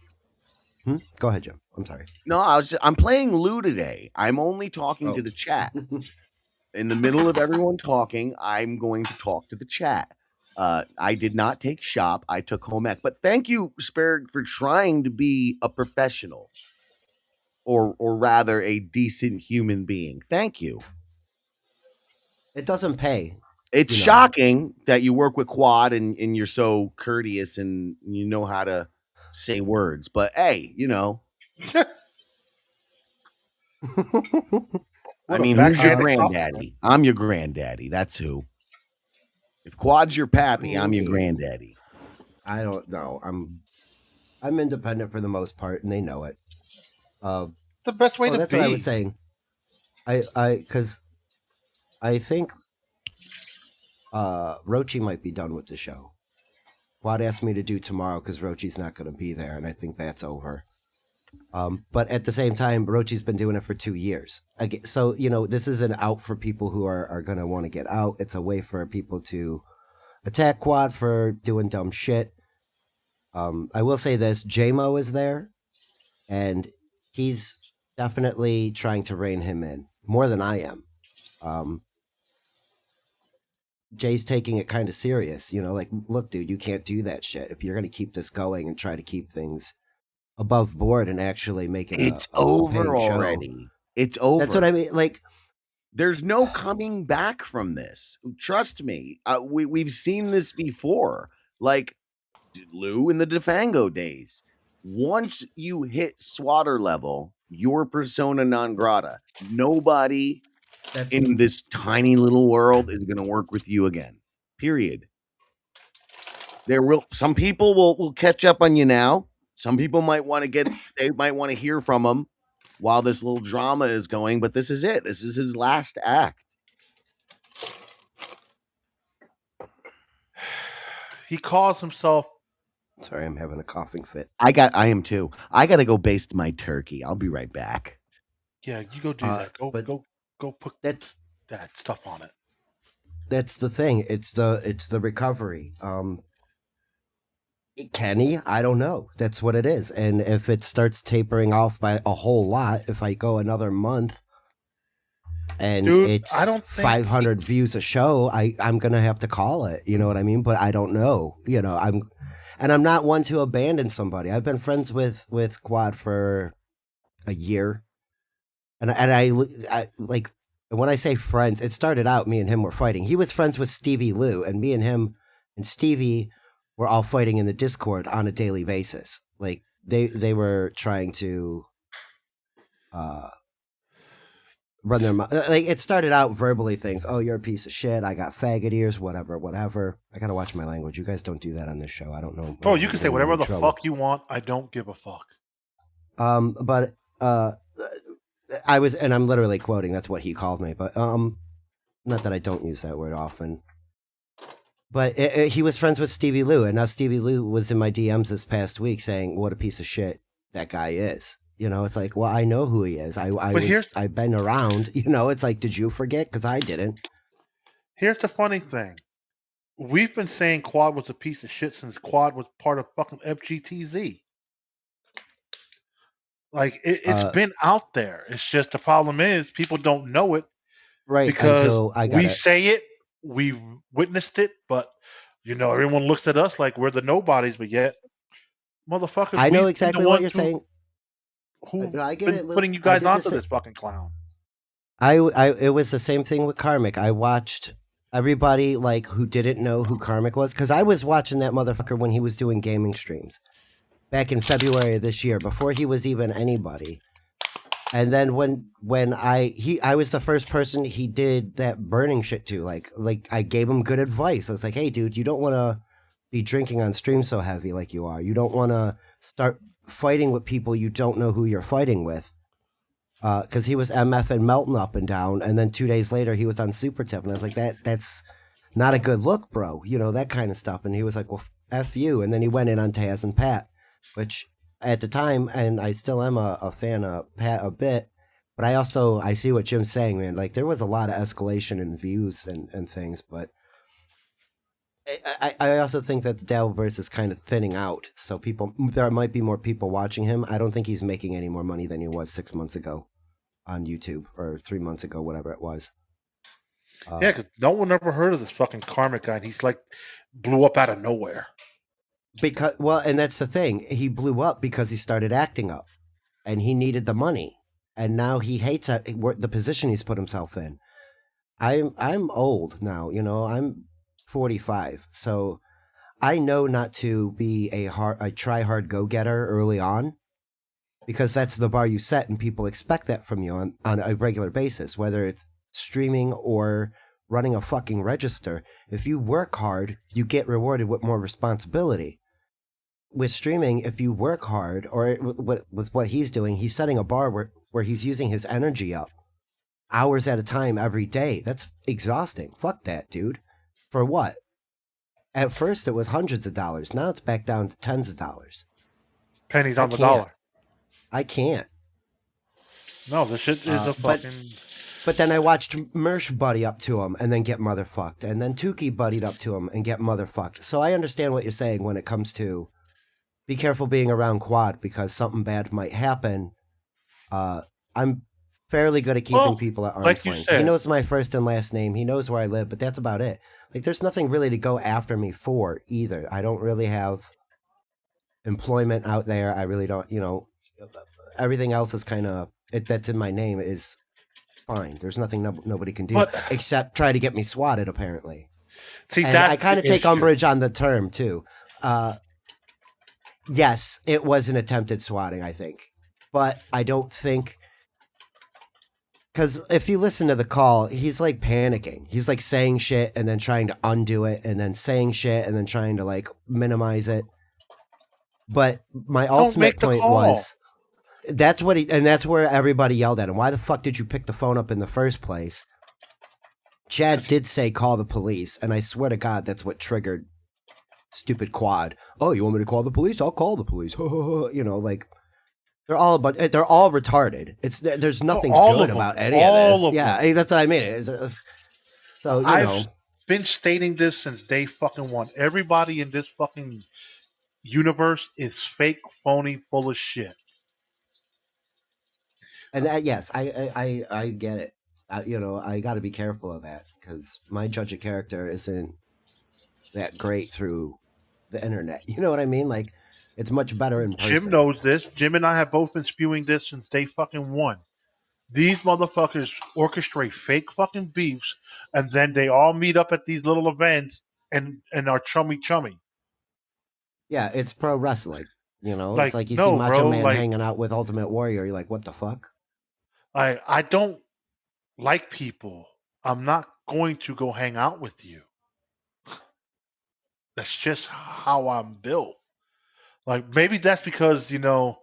Go ahead, Jim. I'm sorry. no, I'm playing Lou today. I'm only talking to the chat. In the middle of everyone talking, I'm going to talk to the chat. I did not take shop. I took home ec. But thank you, Sperg, for trying to be a professional, or rather, a decent human being. Thank you. It doesn't pay. It's You know. shocking that you work with Quad and you're so courteous and you know how to say words. But hey, you know, I mean, who's your backhanded granddaddy? I'm your granddaddy. That's who. If Quad's your pappy, I'm your granddaddy. I don't know. I'm independent for the most part, and they know it. The best way to That's be. what I was saying. Because I think Rochi might be done with the show. Quad asked me to do tomorrow because Rochi's not going to be there, and I think that's over. But at the same time, Rochi's been doing it for 2 years. So, this is an out for people who are going to want to get out. It's a way for people to attack Quad for doing dumb shit. I will say this, JMO is there, and he's definitely trying to rein him in, more than I am. Jay's taking it kind of serious, like, look, dude, you can't do that shit. If you're going to keep this going and try to keep things above board and actually make it It's a over paying show. already. It's over. That's what I mean. Like, there's no coming back from this. Trust me. We've seen this before. Like Lou in the Defango days. Once you hit swatter level, you're persona non grata. Nobody in this tiny little world is going to work with you again. Period. Some people will catch up on you now. Some people might want to hear from him while this little drama is going, but this is it. This is his last act. He calls himself. sorry, I'm having a coughing fit. I am too. I got to go baste my turkey. I'll be right back. Yeah, you go do that. Go put that stuff on it. That's the thing. It's the recovery. Kenny, I don't know. That's what it is. And if it starts tapering off by a whole lot, if I go another month and Dude, it's I don't think 500 views a show, I'm gonna have to call it. You know what I mean? But I don't know. I'm not one to abandon somebody. I've been friends with Quad for a year, and I like when I say friends, it started out me and him were fighting. He was friends with Stevie Lou, and me and him and Stevie were all fighting in the Discord on a daily basis. Like they were trying to run their mouth. Like it started out verbally things. Oh, you're a piece of shit. I got faggot ears. Whatever. I gotta watch my language. You guys don't do that on this show. I don't know. Oh, you can say whatever the fuck you want. I don't give a fuck. But I was, and I'm literally quoting. That's what he called me. But not that I don't use that word often. But he was friends with Stevie Lou, and now Stevie Lou was in my DMs this past week saying, "What a piece of shit that guy is." It's like, well, I know who he is. I've been around. It's like, did you forget? Because I didn't. Here's the funny thing: we've been saying Quad was a piece of shit since Quad was part of fucking FGTZ. Like it's been out there. It's just the problem is people don't know it, right? Because until I got we say it. We've witnessed it, but everyone looks at us like we're the nobodies, but yet, motherfuckers. I know exactly what you're saying. Who I get been it, Lou. putting you I guys did onto the this fucking clown? It was the same thing with Karmic. I watched everybody like who didn't know who Karmic was because I was watching that motherfucker when he was doing gaming streams back in February of this year before he was even anybody. And then when I was the first person he did that burning shit to. Like I gave him good advice. I was like, hey dude, you don't want to be drinking on stream so heavy like you are. You don't want to start fighting with people you don't know who you're fighting with. Because he was MF and melting up and down, and then 2 days later he was on Super Tip, and I was like, that's not a good look, bro. You know, that kind of stuff. And he was like, well, F you. And then he went in on Taz and Pat, which at the time, and I still am a fan of Pat a bit, but I see what Jim's saying, man. Like, there was a lot of escalation in views and things, but I also think that the Dabbleverse is kind of thinning out. So there might be more people watching him. I don't think he's making any more money than he was 6 months ago on YouTube, or 3 months ago, whatever it was. Yeah, because no one ever heard of this fucking Karmic guy. And he's like blew up out of nowhere. And that's the thing. He blew up because he started acting up, and he needed the money, and now he hates the position he's put himself in. I'm old now, you know. I'm 45, so I know not to be a try hard go getter early on, because that's the bar you set, and people expect that from you on a regular basis, whether it's streaming or running a fucking register. If you work hard, you get rewarded with more responsibility. With streaming, if you work hard, or with what he's doing, he's setting a bar where he's using his energy up hours at a time every day. That's exhausting. Fuck that, dude. For what? At first, it was hundreds of dollars. Now it's back down to tens of dollars. Pennies on the dollar. I can't. No, this shit is a fucking... But then I watched Mersh buddy up to him and then get motherfucked. And then Tukey buddied up to him and get motherfucked. So I understand what you're saying when it comes to be careful being around Quad, because something bad might happen. I'm fairly good at keeping people at arm's length. He knows my first and last name. He knows where I live, but that's about it. Like, there's nothing really to go after me for either. I don't really have employment out there. I really don't, you know, everything else is kind of, that's in my name is fine. There's nothing nobody can do except try to get me swatted, apparently. See, and I kind of take umbrage on the term, too. Yes, it was an attempted swatting, I think. But I don't think... Because if you listen to the call, he's like panicking. He's like saying shit and then trying to undo it, and then saying shit and then trying to like minimize it. But my ultimate point was, that's where everybody yelled at him. Why the fuck did you pick the phone up in the first place? Chad did say call the police, and I swear to God that's what triggered stupid Quad. Oh, you want me to call the police? I'll call the police. You know, like... they're all retarded. There's nothing good about any of this. Yeah, that's what I mean. So I've been stating this since day fucking one. Everybody in this fucking universe is fake, phony, full of shit. And yes, I get it. You know, I got to be careful of that, because my judge of character isn't that great through the internet. You know what I mean? Like, it's much better in person. Jim knows this. Jim and I have both been spewing this since day fucking one. These motherfuckers orchestrate fake fucking beefs, and then they all meet up at these little events and are chummy. Yeah, it's pro wrestling. You know, it's like you see Macho Man hanging out with Ultimate Warrior. You're like, what the fuck? I don't like people. I'm not going to go hang out with you. That's just how I'm built. Like, maybe that's because, you know,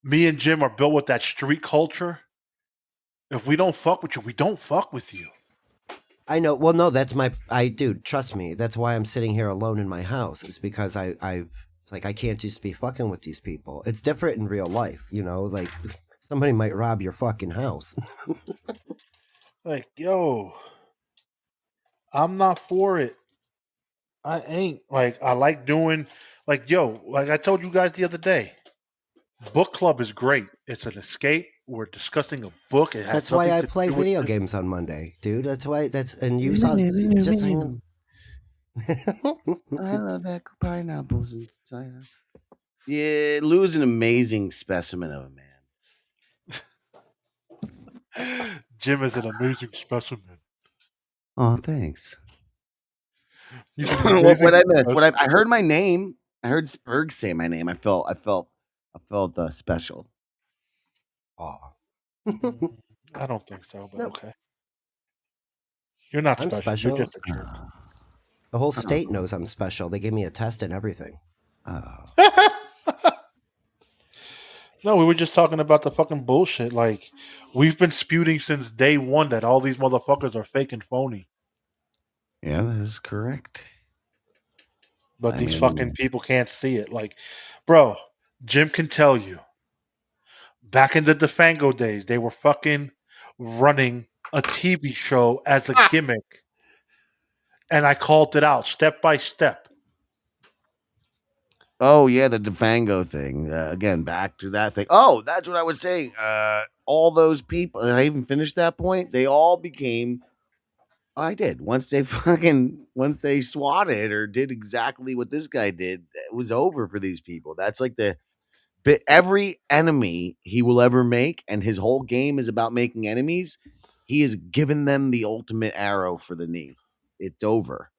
me and Jim are built with that street culture. If we don't fuck with you, we don't fuck with you. I know. Well, no, dude, trust me. That's why I'm sitting here alone in my house. It's because it's like, I can't just be fucking with these people. It's different in real life, you know, like somebody might rob your fucking house. Like, yo, I'm not for it. I ain't. Like, I like doing... Like, yo, like I told you guys the other day, book club is great. It's an escape. We're discussing a book. That's why I play video games on Monday, dude. That's why. And you saw just hang on. I love that pineapples. Yeah, Lou's an amazing specimen of a man. Jim is an amazing specimen. Oh, thanks. He's an What I amazing missed? specimen. I heard my name. I heard Spurg say my name. I felt special. Aw. I don't think so, but No. okay. You're not I'm special. You're special. just a jerk. The whole state knows I'm special. They gave me a test and everything. Oh. No, we were just talking about the fucking bullshit. Like, we've been spewing since day one that all these motherfuckers are fake and phony. Yeah, that is correct. But I these mean- fucking people can't see it. Like, bro, Jim can tell you. Back in the DeFango days, they were fucking running a TV show as a gimmick. And I called it out step by step. Oh yeah, the DeFango thing. Again, back to that thing. Oh, that's what I was saying. All those people, and I even finished that point. They all became. I did once they swatted or did exactly what this guy did. It was over for these people. That's like every enemy he will ever make, and his whole game is about making enemies. He has given them the ultimate arrow for the knee. It's over.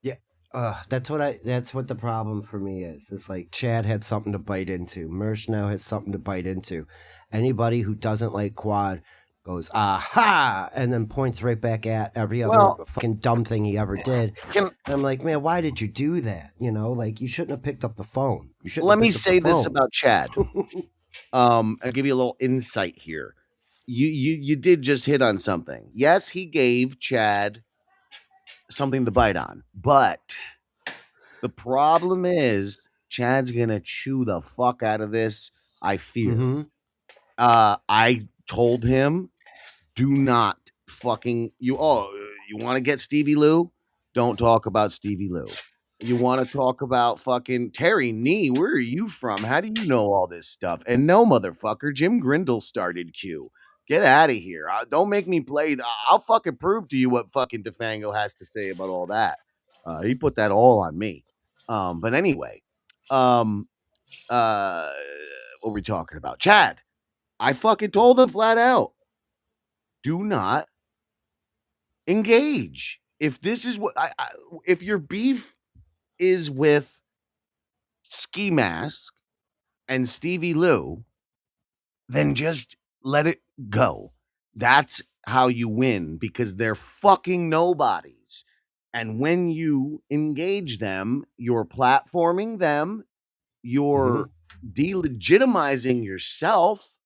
That's what the problem for me is. It's like Chad had something to bite into. Mersh now has something to bite into. Anybody who doesn't like Quad goes, aha, and then points right back at every other Well- fucking dumb thing he ever did. Can- And I'm like, man, why did you do that? You know, like you shouldn't have picked up the phone. You shouldn't Let have me picked up say the this phone. about Chad. I'll give you a little insight here. You did just hit on something. Yes, he gave Chad something to bite on, but the problem is Chad's gonna chew the fuck out of this. I fear. Mhm. I told him, do not fucking you. Oh, you want to get Stevie Lou? Don't talk about Stevie Lou. You want to talk about fucking Terry Nee? Where are you from? How do you know all this stuff? And no, motherfucker, Jim Grindle started Q. Get out of here. Don't make me play. I'll fucking prove to you what fucking DeFango has to say about all that. He put that all on me. But anyway, what were we talking about? Chad, I fucking told him flat out, do not engage. If this is what if your beef is with Ski Mask and Stevie Lou, then just let it go. That's how you win, because they're fucking nobodies. And when you engage them, you're platforming them, you're delegitimizing yourself.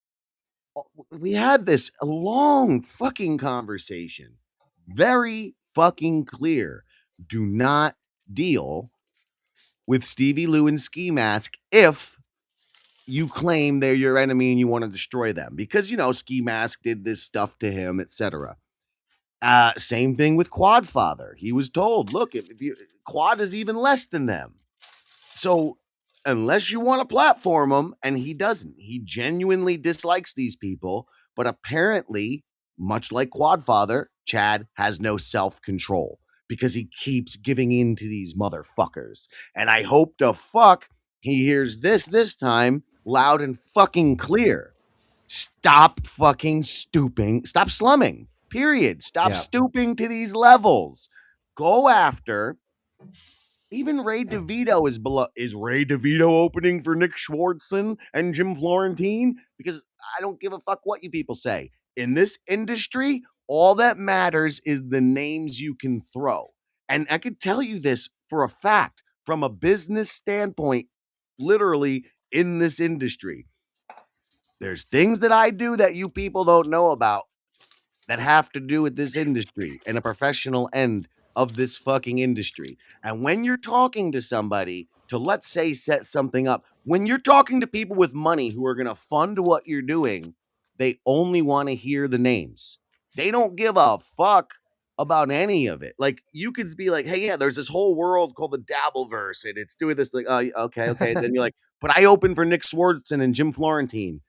We had this a long fucking conversation. Very fucking clear. Do not deal with Stevie Lou and Ski Mask if you claim they're your enemy and you want to destroy them, because Ski Mask did this stuff to him, etc. Same thing with Quad Father. He was told, look, if you Quad is even less than them. So unless you want to platform him, and he doesn't, he genuinely dislikes these people, but apparently, much like Quad Father, Chad has no self-control because he keeps giving in to these motherfuckers. And I hope to fuck he hears this time loud and fucking clear. Stop fucking stooping. Stop slumming. Period. Stop Yeah. stooping to these levels. Go after. Even Ray DeVito is Ray DeVito opening for Nick Schwartzen and Jim Florentine? Because I don't give a fuck what you people say. In this industry, all that matters is the names you can throw. And I could tell you this for a fact from a business standpoint, literally in this industry. There's things that I do that you people don't know about that have to do with this industry and a professional end of this fucking industry. And when you're talking to somebody to, let's say, set something up, when you're talking to people with money who are going to fund what you're doing, they only want to hear the names. They don't give a fuck about any of it. Like, you could be like, hey, yeah, there's this whole world called the Dabbleverse, and it's doing this, like, okay. Then you're like, but I open for Nick Swartzen and Jim Florentine.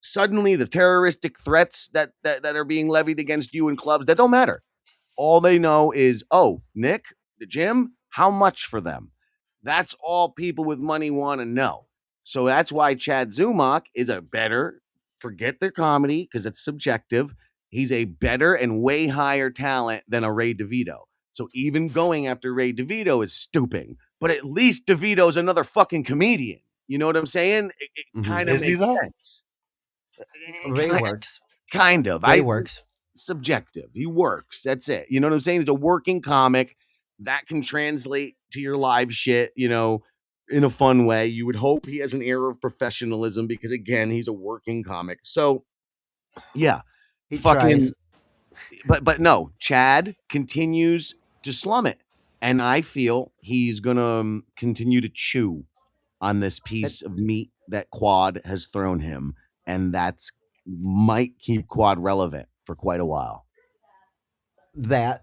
Suddenly, the terroristic threats that are being levied against you in clubs, that don't matter. All they know is, oh, Nick, the Jim, how much for them? That's all people with money want to know. So that's why Chad Zumock is a better, forget their comedy, because it's subjective. He's a better and way higher talent than a Ray DeVito. So even going after Ray DeVito is stupid. But at least DeVito's another fucking comedian. You know what I'm saying? It Mhm. kind of Is he makes though? sense. Ray Kind- works. Kind of. Ray works. Subjective. He works. That's it. You know what I'm saying? He's a working comic that can translate to your live shit, you know, in a fun way. You would hope he has an air of professionalism because, again, he's a working comic. So, yeah, He fucking. tries. But no, Chad continues to slum it, and I feel he's gonna continue to chew on this piece of meat that Quad has thrown him, and that's might keep Quad relevant for quite a while. That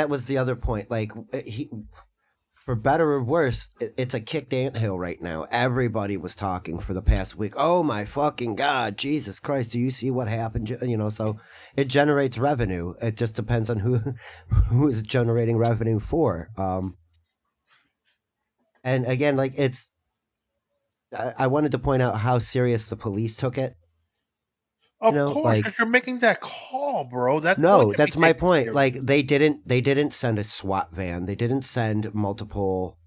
was the other point. Like he, for better or worse, it's a kicked anthill right now. Everybody was talking for the past week. Oh my fucking god, Jesus Christ! Do you see what happened? You know, so it generates revenue. It just depends on who is generating revenue for. And again, like it's. I wanted to point out how serious the police took it. Of know, course, like- if you're making that call, bro. That's No, going to that's be my taken point. care of. Like they didn't send a SWAT van. They didn't send multiple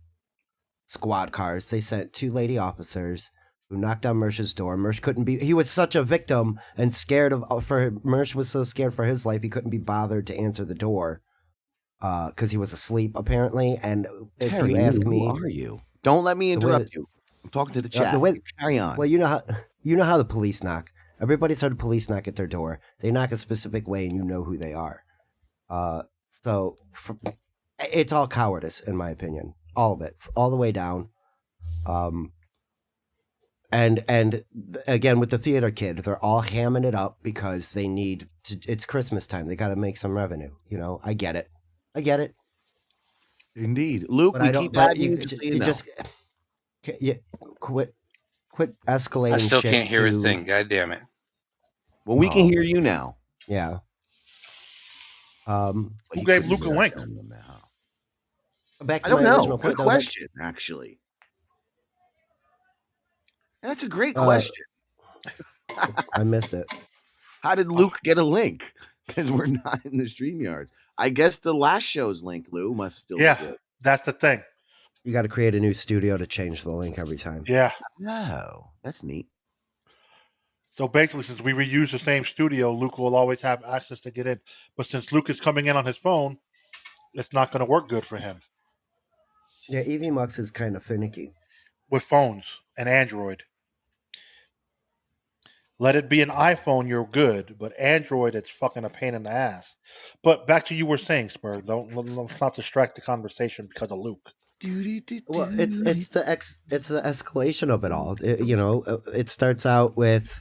squad cars. They sent 2 lady officers who knocked on Mersh's door. Mersh couldn't be. He was such a victim and scared of. Mersh was so scared for his life he couldn't be bothered to answer the door, because he was asleep apparently. And if Terry, you ask who me, are you? Don't let me the way interrupt that- you. I'm talking to the the chat. way- Carry on. well, you know how the police knock. Everybody's heard a police knock at their door. They knock a specific way, and you know who they are. It's all cowardice, in my opinion. All of it, all the way down. And again with the theater kid, they're all hamming it up because they need to. It's Christmas time. They got to make some revenue. You know, I get it. Indeed, Luke. But we I don't. keep But adding you, just so you you know. just quit escalating. I still shit can't hear a to- thing. God damn it. Well, we can hear you now. Yeah. But Who you gave couldn't Luke a hear link? us on them now. Back I to don't my know. original Good point. though, like, question, actually. That's a great Uh, question. I missed it. How did Luke get a link? Because we're not in the StreamYards. I guess the last show's link, Lou, must still Yeah. be good. That's the thing. You got to create a new studio to change the link every time. Yeah. Oh, that's neat. So basically, since we reuse the same studio, Luke will always have access to get in. But since Luke is coming in on his phone, it's not going to work good for him Yeah, EV Mux is kind of finicky. with phones and Android. Let it be an iPhone, you're good, but Android, it's fucking a pain in the ass. But back to you were saying, Spur. Let's not distract the conversation because of Luke. Well, it's the escalation of it all. It starts out with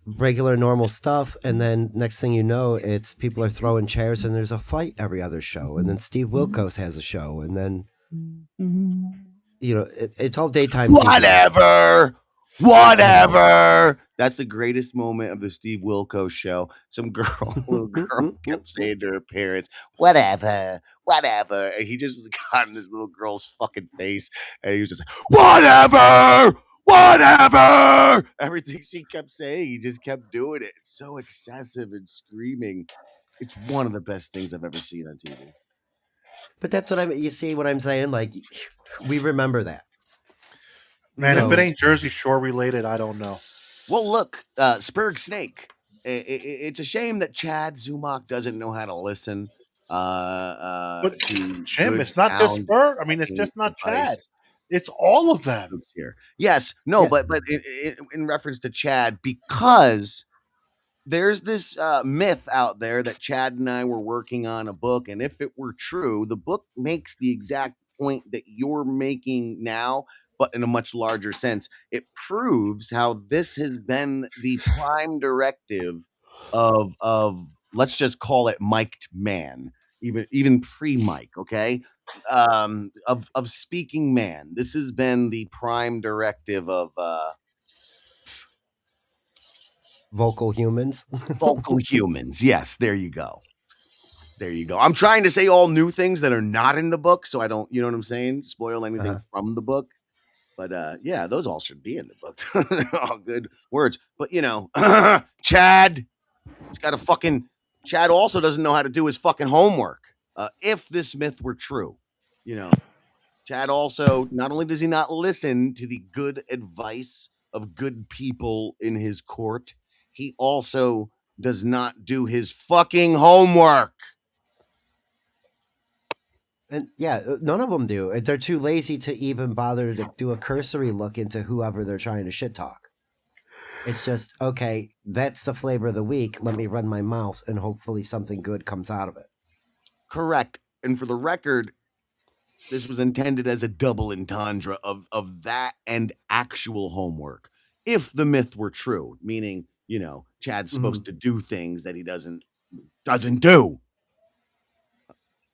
regular normal stuff, and then next thing you know, it's people are throwing chairs, and there's a fight every other show, and then Steve Wilkos has a show, and then it's all daytime. TV. Whatever. That's the greatest moment of the Steve Wilkos show. Some little girl kept saying to her parents, whatever. And he just got in this little girl's fucking face. And he was just like, whatever. Everything she kept saying, he just kept doing it. It's so excessive and screaming. It's one of the best things I've ever seen on TV. But that's what you see what I'm saying? Like, we remember that. Man, No. if it ain't Jersey Shore related, I don't know. Well, look, Spurg Snake. It's a shame that Chad Zumach doesn't know how to listen. But to Jim, good it's not just sound Spur. I mean, it's just not advice. Chad. It's all of them. Folks here. Yes, no, Yeah. but in reference to Chad, because there's this myth out there that Chad and I were working on a book, and if it were true, the book makes the exact point that you're making now, but in a much larger sense. It proves how this has been the prime directive of let's just call it mic'd man, even pre-mic, okay? Of speaking man. This has been the prime directive of Vocal humans. vocal humans. Yes, there you go. I'm trying to say all new things that are not in the book, so I don't, you know what I'm saying, spoil anything Uh-huh. from the book. But yeah, those all should be in the book. They're all good words. But Chad, He's got a fucking. Chad also doesn't know how to do his fucking homework. If this myth were true, you know, Chad also not only does he not listen to the good advice of good people in his court, he also does not do his fucking homework. And yeah, none of them do. They're too lazy to even bother to do a cursory look into whoever they're trying to shit talk. It's just, okay, that's the flavor of the week. Let me run my mouth and hopefully something good comes out of it. Correct. And for the record, this was intended as a double entendre of that and actual homework. If the myth were true, meaning, you know, Chad's supposed to do things that he doesn't do.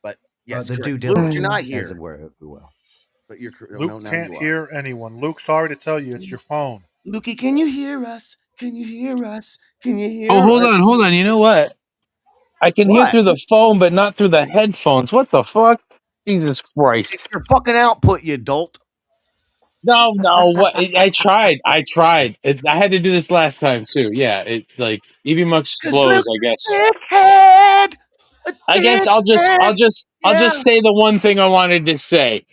But yes, the due correct. Luke, you're not diligence, here. as it were, if you will. But you're Luke no, now can't you are. hear anyone. Luke, sorry to tell you, it's your phone. Lukey, can you hear us? Can you hear us? Can you hear Oh, hold us? on. You know what? I can hear What? through the phone, but not through the headphones. What the fuck? Jesus It's Christ. your fucking output, you dolt. No, what? I tried. I had to do this last time too. Yeah, it like EV Mux Cause blows. Luke's I guess. dickhead. I guess I'll just say the one thing I wanted to say.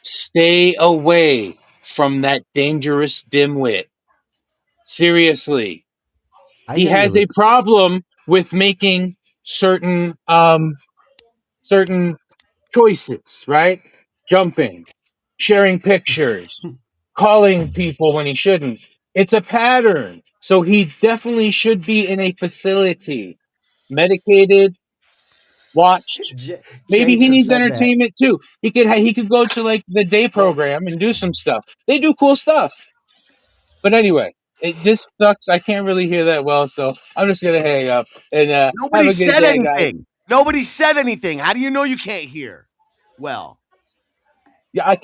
Stay away from that dangerous dimwit. Seriously, I he hear you, has a Luke. problem with making certain choices, right? Jumping, sharing pictures, calling people when he shouldn't. It's a pattern. So he definitely should be in a facility, medicated, watched. Jay Maybe he just needs said that. entertainment too. He could go to like the day program and do some stuff. They do cool stuff. But anyway, this sucks. I can't really hear that well, so I'm just gonna hang up and have Nobody a good said day, guys. anything. Nobody said anything. How do you know you can't hear? Well, Yeah, I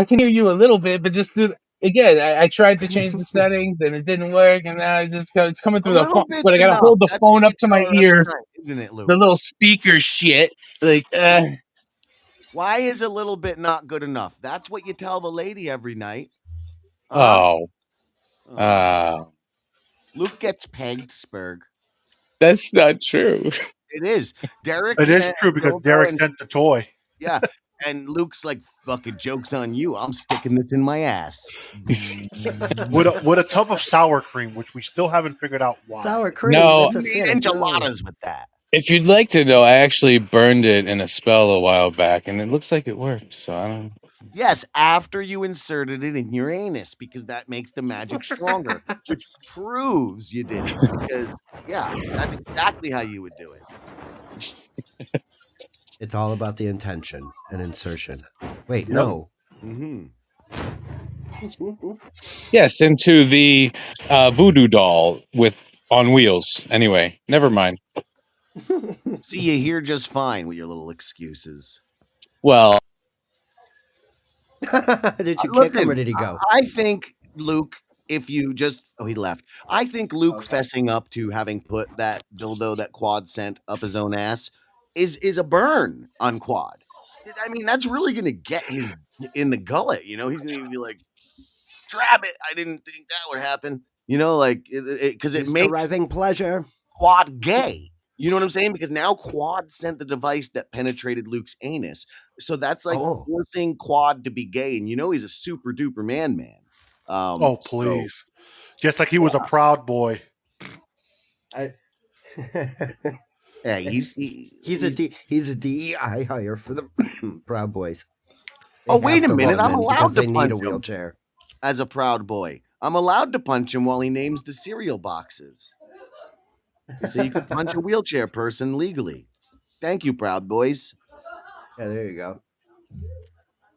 can hear you a little bit, but just through again, I tried to change the settings and it didn't work, and now it's coming a through the little phone. But bit's I gotta enough. hold the That's phone what up you to tell my her every ear, time, isn't it, Luke? the little speaker shit. Like, Why is a little bit not good enough? That's what you tell the lady every night. oh, Luke gets pegged, Spurg. that's not true. It is. Derek It is sent true because dildo Derek and sent the toy. yeah, and Luke's like, "Fucking joke's on you. I'm sticking this in my ass." with a tub of sour cream, which we still haven't figured out why. Sour cream. No. That's Made acidic. No. enchiladas with that. If you'd like to know, I actually burned it in a spell a while back, and it looks like it worked. So I don't. Yes, after you inserted it in your anus, because that makes the magic stronger, which proves you did it. Because yeah, that's exactly how you would do it. It's all about the intention and insertion. Wait, Yep. no. Mm-hmm. Yes, into the voodoo doll on wheels. Anyway, never mind. See, you hear just fine with your little excuses. Well, Did you kick him or Listen, did he go? I think Luke, if you just he left. I think Luke fessing up to having put that dildo that Quad sent up his own ass is a burn on Quad. I mean, that's really gonna get his in the gullet. You know, he's gonna be like, "Drab it! I didn't think that would happen." You know, like because it He's makes deriving pleasure. Quad gay. You know what I'm saying? Because now Quad sent the device that penetrated Luke's anus. So that's like forcing Quad to be gay. And you know he's a super duper man. Oh, please. Just like he was a proud boy. Yeah, he's a DEI hire for the Proud Boys. Oh, wait a minute. I'm allowed because to they need punch a him wheelchair. as a Proud Boy. I'm allowed to punch him while he names the cereal boxes. So you can punch a wheelchair person legally. Thank you, Proud Boys. Yeah, there you go.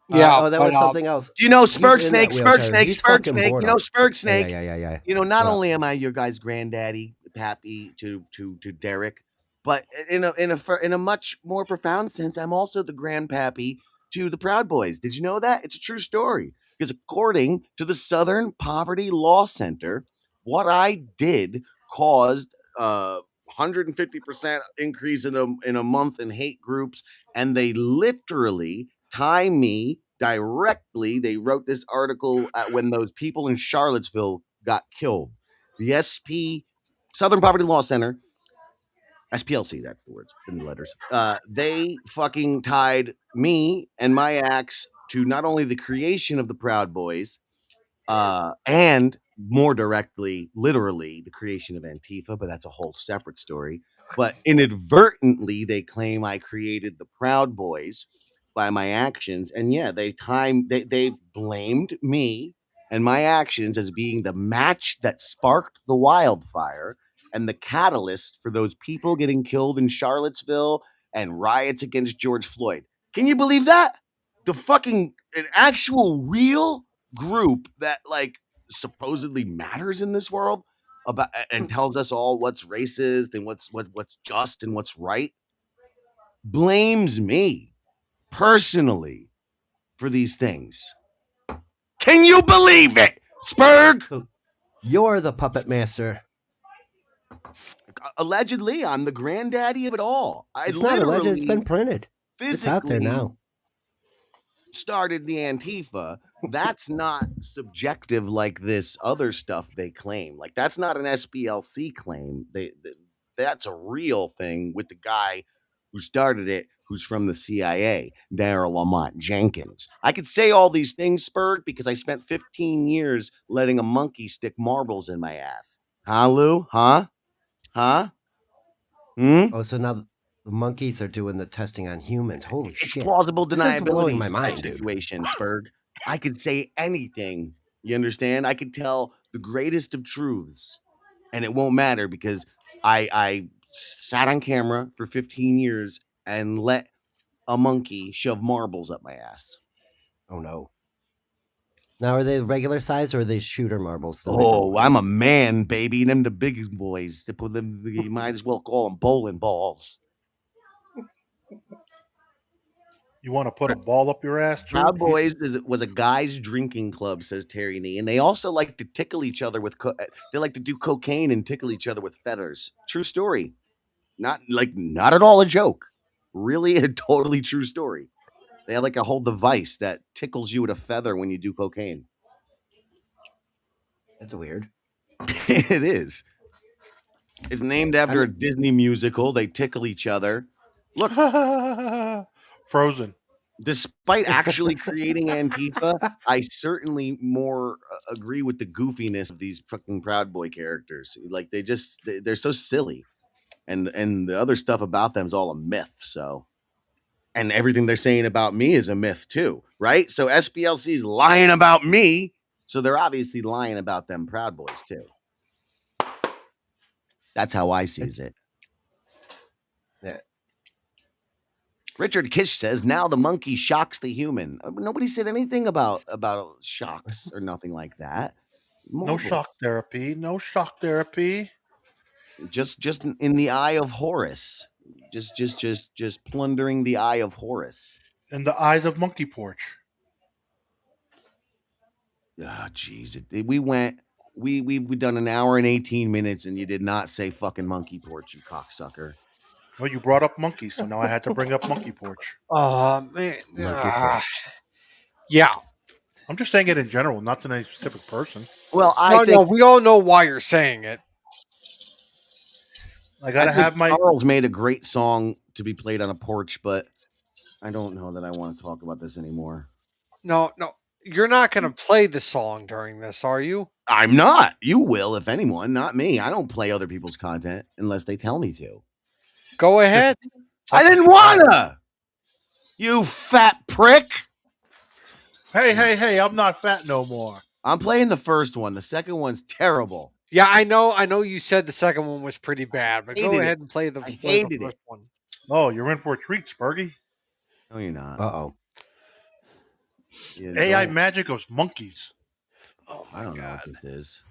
Yeah, that was something else. Do you know Spurg He's in that Snake? Spurg wheelchair. Snake? He's Spurg fucking Snake? bored You know up. Spurg Snake? Yeah. You know, not What only am I your guy's granddaddy, Pappy to Derek, but in a much more profound sense, I'm also the grandpappy to the Proud Boys. Did you know that? It's a true story. Because according to the Southern Poverty Law Center, what I did caused 150% increase in a month in hate groups, and they literally tie me directly. They wrote this article when those people in Charlottesville got killed. The SP Southern Poverty Law Center SPLC, that's the words in the letters. They fucking tied me and my acts to not only the creation of the Proud Boys, and more directly, literally, the creation of Antifa, but that's a whole separate story. But inadvertently, they claim I created the Proud Boys by my actions, and yeah, they've blamed me and my actions as being the match that sparked the wildfire and the catalyst for those people getting killed in Charlottesville and riots against George Floyd. Can you believe that? The fucking an actual real group that like supposedly matters in this world about and tells us all what's racist and what's just and what's right blames me personally for these things. Can you believe it, Spurg? You're the puppet master. Allegedly, I'm the granddaddy of it all. I It's not alleged. It's literally been printed. It's out there physically now. started the Antifa. That's not subjective like this other stuff they claim. Like that's not an SPLC claim. That's a real thing with the guy who started it, who's from the CIA, Daryl Lamont Jenkins. I could say all these things, Spurg, because I spent 15 years letting a monkey stick marbles in my ass. Huh, Lou? Huh? Huh? Hmm? Oh, so now the monkeys are doing the testing on humans. Holy It's shit. plausible This is blowing deniability my type mind, dude. situation, Spurg. I could say anything. You understand? I could tell the greatest of truths, and it won't matter because I sat on camera for 15 years and let a monkey shove marbles up my ass. Oh, no. Now, are they regular size or are they shooter marbles? The bigger Oh, ones? I'm a man, baby. Them the big boys. They put them. You might as well call them bowling balls. You want to put a ball up your ass, too? Proud Boys was a guys' drinking club, says Terry Nee, and they also like to tickle each other with. They like to do cocaine and tickle each other with feathers. True story. Not at all a joke. Really, a totally true story. They have like a whole device that tickles you with a feather when you do cocaine. That's weird. It is. It's named after a Disney musical. They tickle each other. Look, Frozen. despite actually creating Antifa, I certainly more agree with the goofiness of these fucking Proud Boy characters. Like they're so silly, and the other stuff about them is all a myth. So, and everything they're saying about me is a myth too, right? So SPLC's lying about me, so they're obviously lying about them Proud Boys too. That's how I sees it. Yeah. Richard Kish says now the monkey shocks the human. Nobody said anything about shocks or nothing like that. No Marbles. shock therapy. No shock therapy. Just in the eye of Horus. Just plundering the eye of Horus. In the eyes of Monkey Porch. Ah, jeez. We've done an hour and 18 minutes and you did not say fucking monkey porch, you cocksucker. Well, you brought up monkeys, so now I had to bring up Monkey Porch. Oh man, Monkey Porch. yeah. I'm just saying it in general, not to any specific person. Well, No, we all know why you're saying it. I gotta I think have my. Charles made a great song to be played on a porch, but I don't know that I want to talk about this anymore. No, you're not going to play the song during this, are you? I'm not. You will, if anyone, not me. I don't play other people's content unless they tell me to. Go ahead. I didn't wanna. You fat prick. Hey! I'm not fat no more. I'm playing the first one. The second one's terrible. Yeah, I know. You said the second one was pretty bad, but go Hated ahead it. and play the, I play the hated first it. one. Oh, you're in for a treat, Spurgy. No, you're not. Uh-oh. You AI don't- magic of monkeys. Oh I my don't know god. what this is.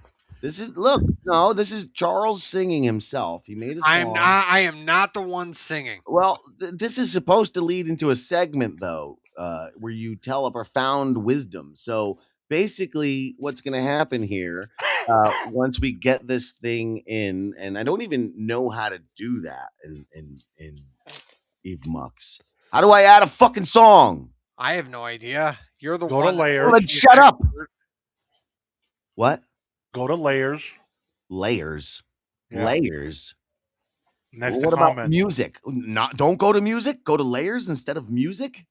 This is Charles singing himself. He made a song. I am not the one singing. Well, this is supposed to lead into a segment, though, where you tell a profound wisdom. So basically, what's going to happen here, once we get this thing in, and I don't even know how to do that in Eve Mux. How do I add a fucking song? I have no idea. You're the Go to one. layers. Well, then shut up. What? Go to layers. Layers. Yeah. Layers. Next Well, to what about comment, music? Don't go to music. Go to layers instead of music.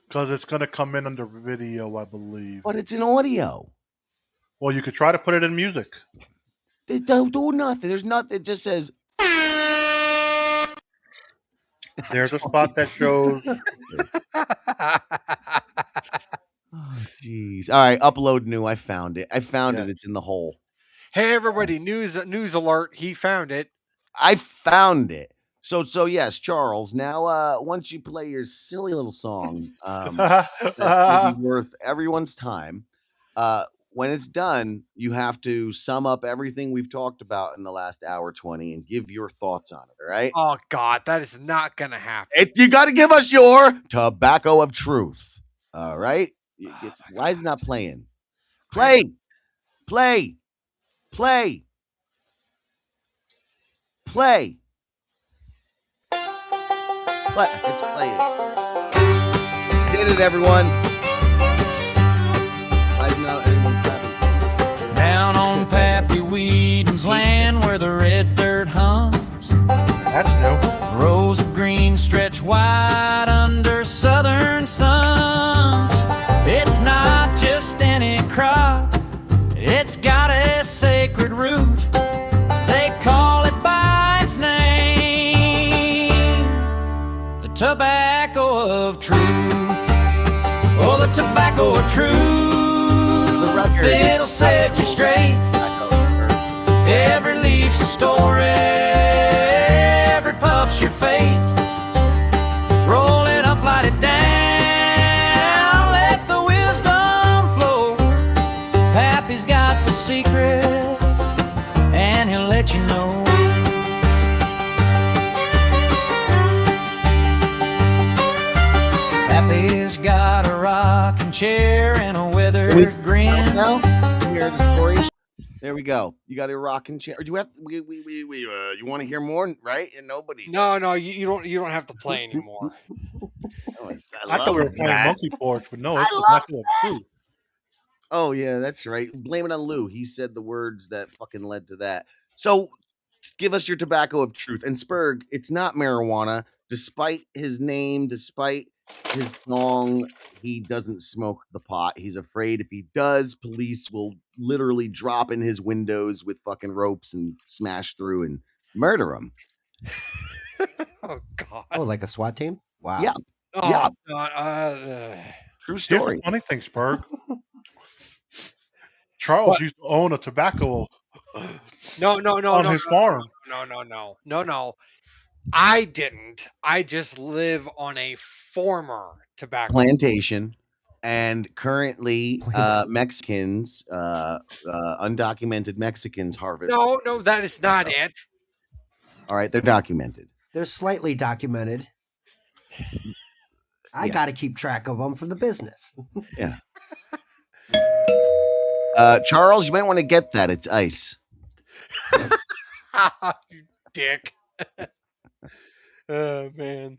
because it's going to come in under video, I believe. But it's in audio. Well, you could try to put it in music. They don't do nothing. There's nothing. It just says. There's a spot that shows. Oh, jeez. All right, upload new. I found it. Yeah. It's in the hole. Hey everybody, news alert, he found it. I found it. So yes, Charles. Now, once you play your silly little song, that will be worth everyone's time. When it's done, you have to sum up everything we've talked about in the last hour 20 and give your thoughts on it. All right? Oh God, that is not gonna happen. You got to give us your tobacco of truth. All right? Why is it not playing? Play. What? Let's play it. Did it, everyone. Why is not everyone clapping? Down on Pappy Whedon's land where the red dirt hums, That's new. rows of green stretch wide under southern suns. It's not just any crop, it's got a sacred root. They call it by its name, the tobacco of truth. Oh, the tobacco of truth. It'll set you straight. Every leaf's a story, every puff's your fate. Roll it up, light it down, let the wisdom flow. Pappy's got the secret, and he'll let you know. Pappy's got a rocking chair and a weathered grin. Now, hear the stories. There we go. You got a rocking chair. Or do you have? You want to hear more, right? And nobody. No, does. no, you don't have to play anymore. I thought we were playing Monkey Porch, but no, it's I tobacco of truth. Oh yeah, that's right. Blame it on Lou. He said the words that fucking led to that. So, give us your tobacco of truth. And Spurg, it's not marijuana. Despite his name, despite his song, he doesn't smoke the pot. He's afraid if he does, police will literally drop in his windows with fucking ropes and smash through and murder him. Oh God. Oh, like a SWAT team? Wow. Yeah. Oh, yeah. God, True Here's story. the funny thing, Spurg. Charles used to own a tobacco no, on his farm. No. I didn't. I just live on a former tobacco Plantation. And currently, Mexicans, undocumented Mexicans harvest. No, that is not it. All right, they're documented. They're slightly documented. I Yeah. got to keep track of them for the business. Yeah. Charles, you might want to get that. It's ice. You dick. Oh man.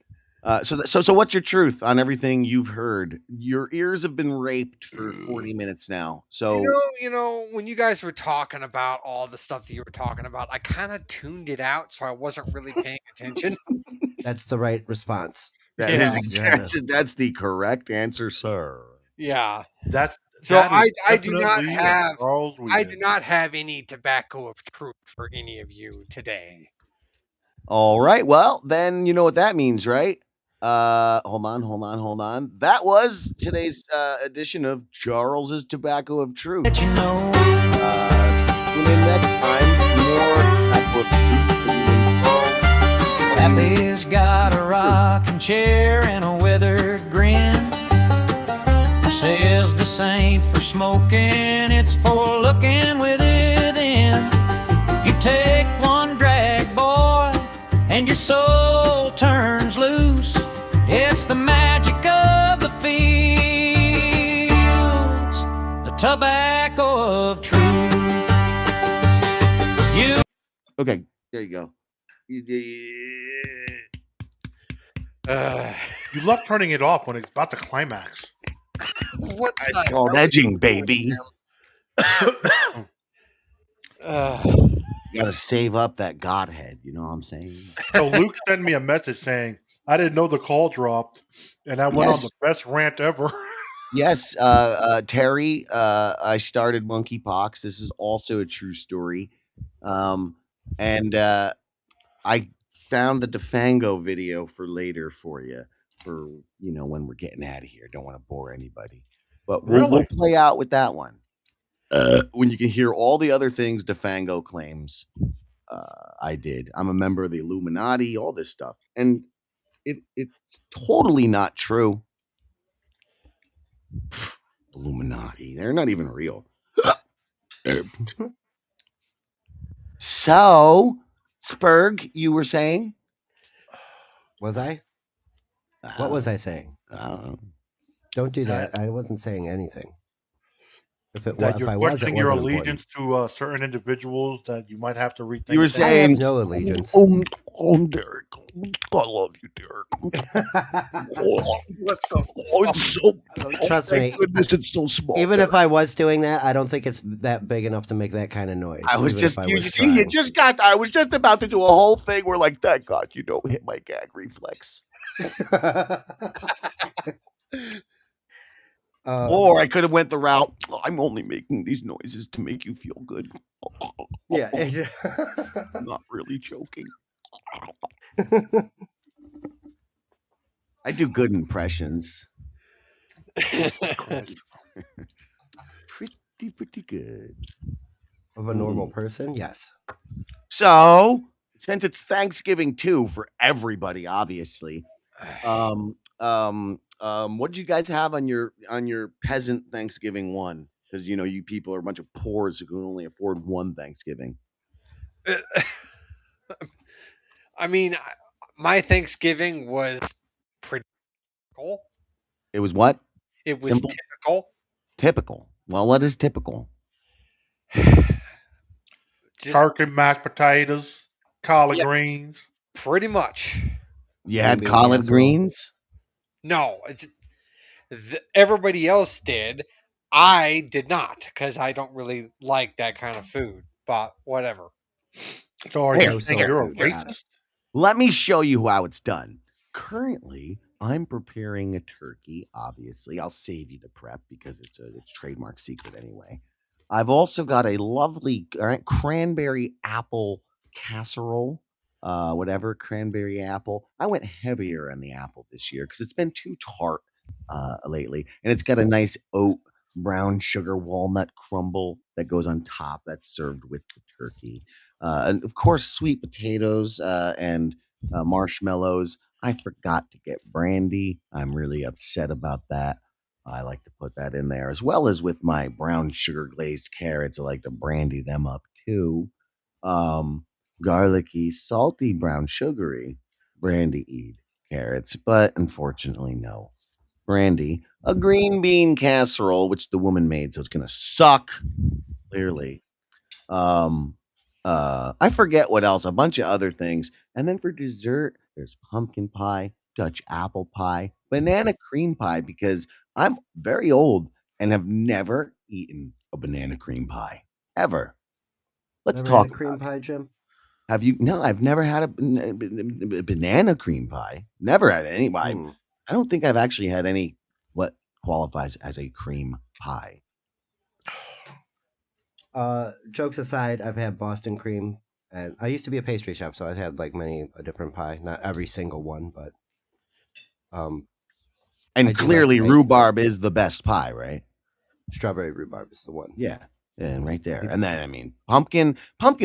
So what's your truth on everything you've heard? Your ears have been raped for 40 minutes now. So You know, when you guys were talking about all the stuff that you were talking about, I kind of tuned it out, so I wasn't really paying attention. That's the right response. that Yeah. is exactly, that's the correct answer, sir. Yeah. So I do not have Charles I do not have any tobacco of truth for any of you today. All right. Well, then you know what that means, right? Hold on. That was today's edition of Charles's Tobacco of Truth. Let you know. Tune in next time. More Tobacco of Truth. Pappy's got a rocking chair and a weathered grin. Says this ain't for smoking, it's for looking within. You take one drag, boy, and your soul turns loose. It's the magic of the fields, the tobacco of truth. You Okay, there you go. You love turning it off when it's about to climax. What the It's called edging, baby. hell? gotta save up that godhead. You know what I'm saying? So Luke sent me a message saying, I didn't know the call dropped, and I went on the Yes. best rant ever. Yes, Terry, I started monkeypox. This is also a true story. And I found the Defango video for later for you, for when we're getting out of here. Don't want to bore anybody, but we'll Really? play out with that one when you can hear all the other things Defango claims I did. I'm a member of the Illuminati, all this stuff, and it's totally not true. Illuminati. They're not even real. So, Spurg, you were saying? Was I? What was I saying? Don't do that. I wasn't saying anything. If it That if you're I was, it questioning your wasn't allegiance to certain individuals that you might have to rethink. You were things. I have saying, no allegiance. Derek. I love you, Derek. What the It's so. Trust Thank me. goodness it's so small. Even Derek. if I was doing that, I don't think it's that big enough to make that kind of noise. I was even just, if I you was see, you trying. just got. I was just about to do a whole thing where, like, thank God you don't hit my gag reflex. Or I could have went the route. I'm only making these noises to make you feel good. yeah. I'm not really joking. I do good impressions. Pretty good. Of a normal person, yes. So, since it's Thanksgiving too for everybody, obviously, what did you guys have on your peasant Thanksgiving one? Because you people are a bunch of poors who can only afford one Thanksgiving. I mean, my Thanksgiving was pretty typical. It was what? It was Simple? typical. Typical. Well, what is typical? Just Turkey, mashed potatoes, collard Yeah. greens. pretty much. You had Green bean collard casserole. greens. No, everybody else did. I did not because I don't really like that kind of food. But whatever. So are Here, you saying soul you're a food, got it. racist? Let me show you how it's done. Currently, I'm preparing a turkey. Obviously, I'll save you the prep because it's trademark secret anyway. I've also got a lovely cranberry apple casserole. Whatever, cranberry apple. I went heavier on the apple this year because it's been too tart lately. And it's got a nice oat brown sugar walnut crumble that goes on top that's served with the turkey. And of course, sweet potatoes and marshmallows. I forgot to get brandy. I'm really upset about that. I like to put that in there as well as with my brown sugar glazed carrots. I like to brandy them up too. Garlicky, salty, brown sugary brandy-eyed carrots, but unfortunately, no brandy. A green bean casserole, which the woman made, so it's gonna suck. Clearly. I forget what else, a bunch of other things. And then for dessert, there's pumpkin pie, Dutch apple pie, banana cream pie, because I'm very old and have never eaten a banana cream pie. Ever. Let's Never talk had cream about it. pie, Jim. Have you? No, I've never had a banana cream pie. Never had any. I don't think I've actually had any what qualifies as a cream pie. Jokes aside, I've had Boston cream, and I used to be a pastry chef, so I've had like many a different pie. Not every single one, but I And do clearly, like rhubarb is the best pie, right? strawberry rhubarb is the one. Yeah. And right there. And then, I mean, pumpkin's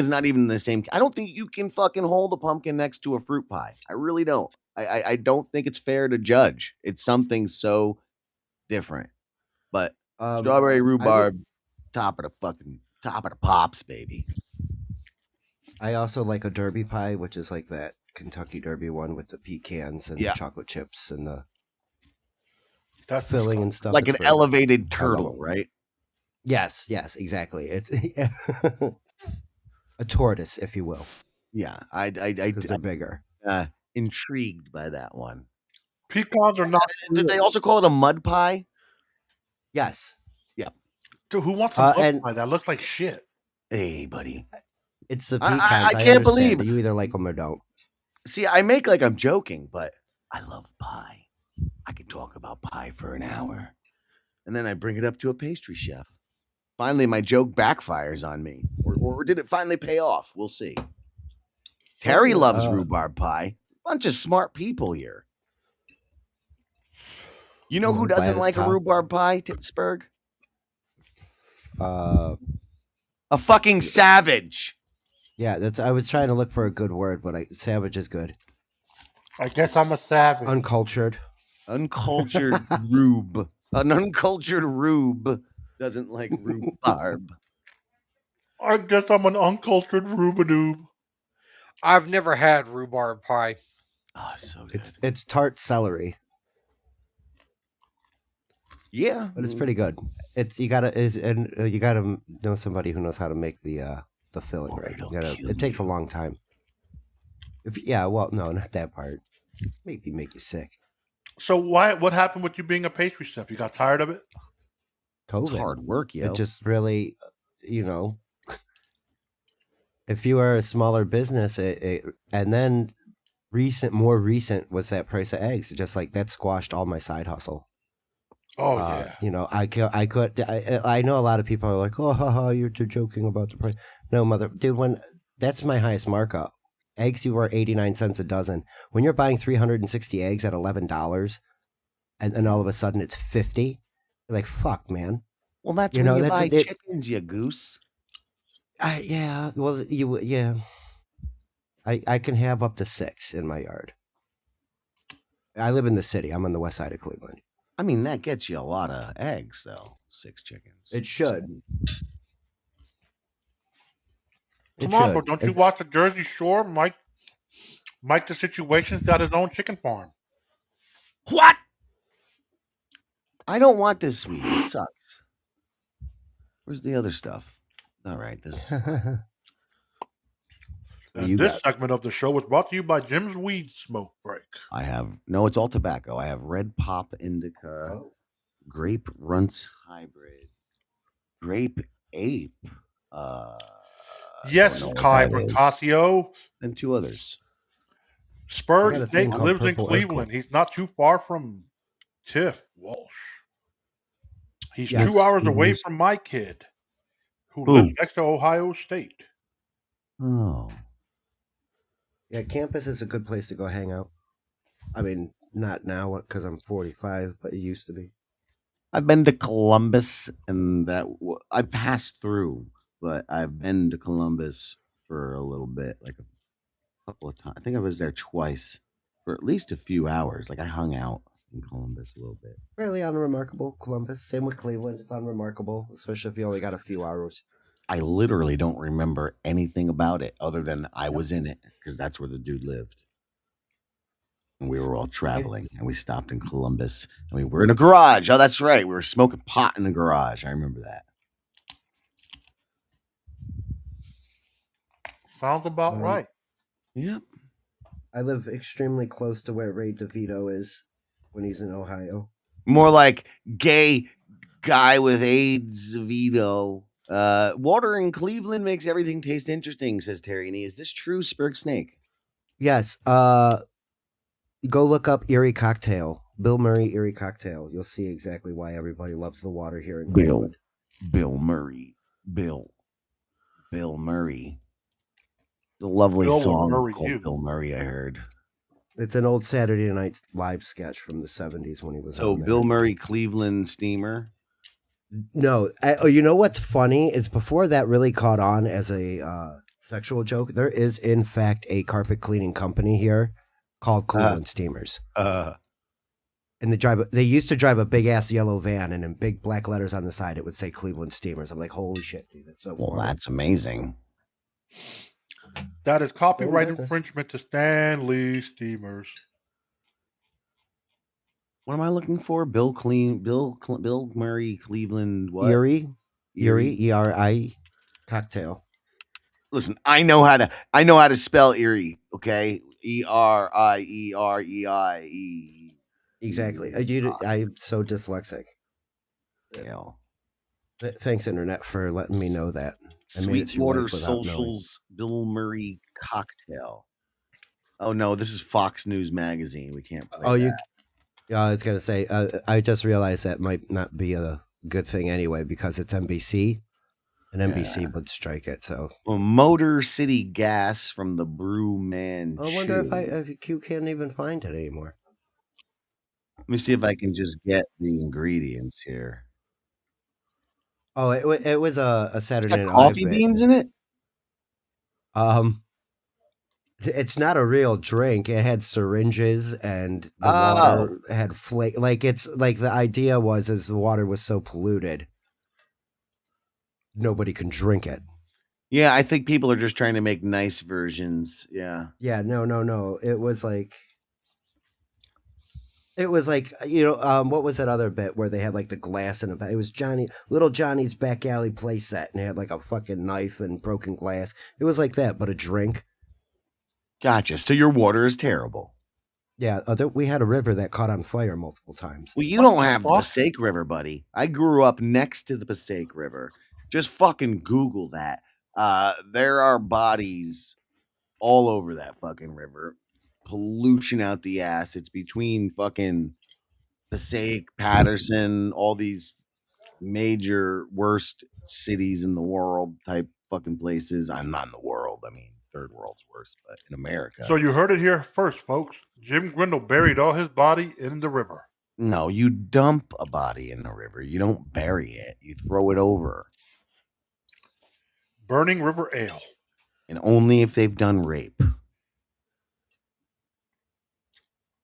not even the same. I don't think you can fucking hold a pumpkin next to a fruit pie. I really don't. I don't think it's fair to judge. It's something so different. But strawberry rhubarb, top of the pops, baby. I also like a Derby pie, which is like that Kentucky Derby one with the pecans and Yeah. the chocolate chips and the That's filling and stuff. Like It's an very good. elevated I love turtle, it. right? Yes, exactly. It's a tortoise, if you will, Yeah. because they're bigger. Intrigued by that one. Pecans are not. Did they also call it a mud pie? Yes. Dude, who wants a mud and- pie? That looks like shit. Hey, buddy. It's the I- pecans. I I can't understand. believe- You either like them or don't. See, I make like I'm joking, but I love pie. I can talk about pie for an hour. And then I bring it up to a pastry chef. Finally, my joke backfires on me. Or did it finally pay off? We'll see. Terry loves rhubarb pie. Bunch of smart people here. You know who Glad doesn't it's like a top. rhubarb pie, Pittsburgh? Uh, A fucking savage. yeah, that's. I was trying to look for a good word, but savage is good. I guess I'm a savage. Uncultured. Uncultured rube. An uncultured rube doesn't like rhubarb. I guess I'm an uncultured Rubadoob. I've never had rhubarb pie. Oh, so good. It's tart celery, Yeah, but it's pretty good. It's you gotta know somebody who knows how to make the filling. Or Right? it'll You gotta, kill it takes a you. long time. Well, no, not that part. Maybe make you sick. So what happened with you being a pastry chef? You got tired of it? It's COVID. hard work, yo. It just really, if you are a smaller business, and then more recent was that price of eggs. Just like that squashed all my side hustle. Oh yeah. I know a lot of people are like, oh, haha, you're joking about the price. No, dude, when that's my highest markup. Eggs, you were 89 cents a dozen. When you're buying 360 eggs at $11, and then all of a sudden it's 50, you're like, fuck, man. Well, that's You when know, you that's buy it- chickens, you goose. Yeah, well, yeah. I can have up to 6 in my yard. I live in the city. I'm on the west side of Cleveland. I mean, that gets you a lot of eggs, though. 6 chickens. It should. Come on, bro. Don't you watch the Jersey Shore? Mike the Situation's got his own chicken farm. What? I don't want this sweet. It sucks. Where's the other stuff? All right, this. And You this got- segment of the show was brought to you by Jim's Weed Smoke Break. I have it's all tobacco. I have red pop indica, grape runts hybrid, grape ape. Yes, don't know what Kai that is. Brancasio. And 2 others. I Spurs got a Snake thing called lives in Purple Cleveland. Urquell. He's not too far from Tiff Walsh. He's Yes, 2 hours he away is. from my kid, who Who? lives next to Ohio State. Oh, Yeah, campus is a good place to go hang out. I mean, not now because I'm 45, but it used to be. I've been to Columbus, and I passed through, but I've been to Columbus for a little bit, like a couple of times. I think I was there twice for at least a few hours. Like I hung out in Columbus a little bit. Fairly unremarkable, Columbus. Same with Cleveland. It's unremarkable, especially if you only got a few hours. I literally don't remember anything about it other than I was in it because that's where the dude lived. And we were all traveling and we stopped in Columbus and we were in a garage. Oh, that's right. We were smoking pot in the garage. I remember that. Sounds about Um, right. Yep. I live extremely close to where Ray DeVito is when he's in Ohio. More like gay guy with AIDS veto. Water in Cleveland makes everything taste interesting, says Terry Nee. Is this true, Spurg Snake? Yes. Go look up Erie Cocktail. Bill Murray Erie Cocktail. You'll see exactly why everybody loves the water here in Cleveland. Bill Murray. Bill Murray. The lovely Bill will song murray called you. Bill Murray, I heard. It's an old Saturday Night Live sketch from the 70s when he was So on there. Bill Murray, Cleveland Steamer. No, you know what's funny is before that really caught on as a sexual joke, there is in fact a carpet cleaning company here called Cleveland Steamers. And they used to drive a big ass yellow van, and in big black letters on the side it would say Cleveland Steamers. I'm like, holy shit, dude, that's so Well, funny. that's amazing. That is copyright business. infringement to Stanley Steamers. What am I looking for? Bill Murray, Cleveland. What? Erie, ERI cocktail. Listen, I know how to spell Erie. Okay, ERIEREIE. Exactly. I'm so dyslexic. Hell. Thanks, internet, for letting me know that. I made it through Sweetwater life without knowing. Socials Bill Murray cocktail. Oh no, this is Fox News Magazine. We can't play Oh, that. you. Yeah, I was gonna say. I just realized that might not be a good thing anyway because it's NBC, and NBC would strike it. So Well, Motor City Gas from the Brew Man. I wonder if you can't even find it anymore. Let me see if I can just get the ingredients here. Oh, it was a It's Saturday got Night coffee Live bit. beans in it. It's not a real drink. It had syringes and the Oh. water had flake. Like it's like the idea was is the water was so polluted, nobody can drink it. Yeah, I think people are just trying to make nice versions. Yeah. Yeah, no. It was like what was that other bit where they had like the glass in it? It was Little Johnny's back alley play set, and they had like a fucking knife and broken glass. It was like that, but a drink. Gotcha. So your water is terrible. Yeah, we had a river that caught on fire multiple times. Well, you don't have the Passaic River, buddy. I grew up next to the Passaic River. Just fucking Google that. There are bodies all over that fucking river. Pollution out the ass. It's between fucking Passaic, Patterson, all these major worst cities in the world type fucking places. I'm not in the world. I mean, third world's worse, but in America. So you heard it here first, folks. Jim Grindle buried all his body in the river. No, you dump a body in the river. You don't bury it. You throw it over. Burning River Ale. And only if they've done rape.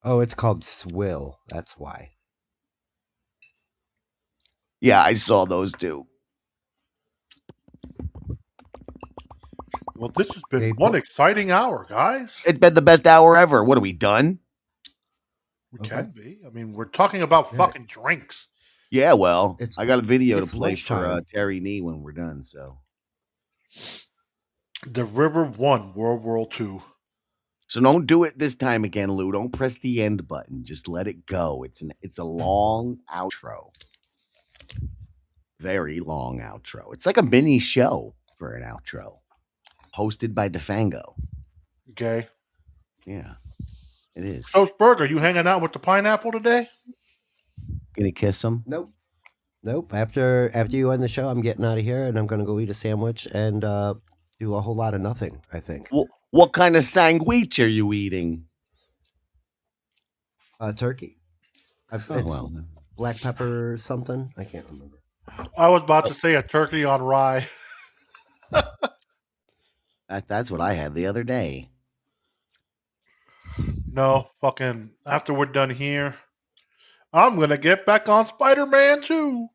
Oh, it's called swill. That's why. Yeah, I saw those too. Well, this has been one exciting hour, guys. It's been the best hour ever. What are we done? We can be. I mean, we're talking about fucking drinks. Yeah, well, I got a video to it's play for lunchtime. Terry Nee when we're done. So The river won World War II. So don't do it this time again, Lou. Don't press the end button. Just let it go. It's a long outro. Very long outro. It's like a mini show for an outro. Hosted by DeFango. Okay. Yeah. It is. So, Spurg, are you hanging out with the pineapple today? Gonna kiss him? Nope. After you end the show, I'm getting out of here and I'm gonna go eat a sandwich and do a whole lot of nothing, I think. What kind of sandwich are you eating? Turkey. It's black pepper something. I can't remember. I was about to say a turkey on rye. That's what I had the other day. No, fucking after we're done here, I'm gonna get back on Spider-Man 2.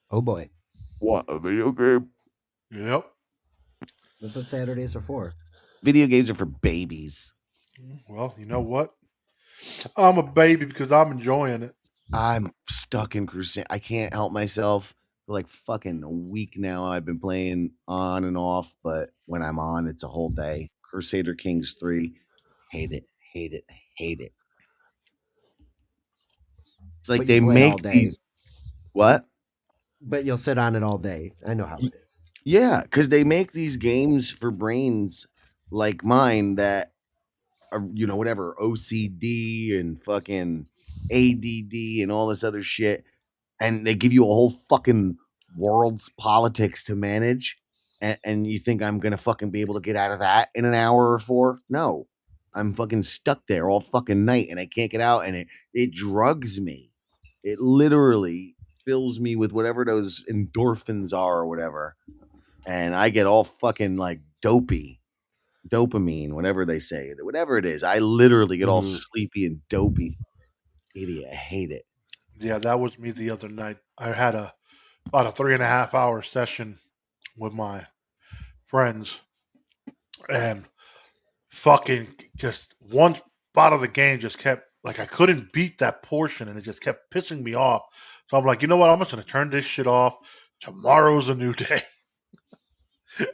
Oh boy. What, a video game? Yep. That's what Saturdays are for. Video games are for babies. Well, you know what? I'm a baby because I'm enjoying it. I'm stuck in Crusade. I can't help myself. For like fucking a week now, I've been playing on and off, but when I'm on, it's a whole day. Crusader Kings 3. Hate it. It's like But they you play all make day. these. What? But you'll sit on it all day. I know how it is. Yeah, because they make these games for brains like mine that are, whatever, OCD and fucking ADD and all this other shit. And they give you a whole fucking world's politics to manage. And you think I'm going to fucking be able to get out of that in an hour or 4? No. I'm fucking stuck there all fucking night and I can't get out. And it drugs me. It literally fills me with whatever those endorphins are or whatever. And I get all fucking like dopamine, whatever they say, whatever it is. I literally get all sleepy and dopey. Idiot. I hate it. Yeah, that was me the other night. I had about a 3.5 hour session with my friends, and fucking just one spot of the game just kept like I couldn't beat that portion, and it just kept pissing me off. So I'm like, you know what? I'm just gonna turn this shit off. Tomorrow's a new day.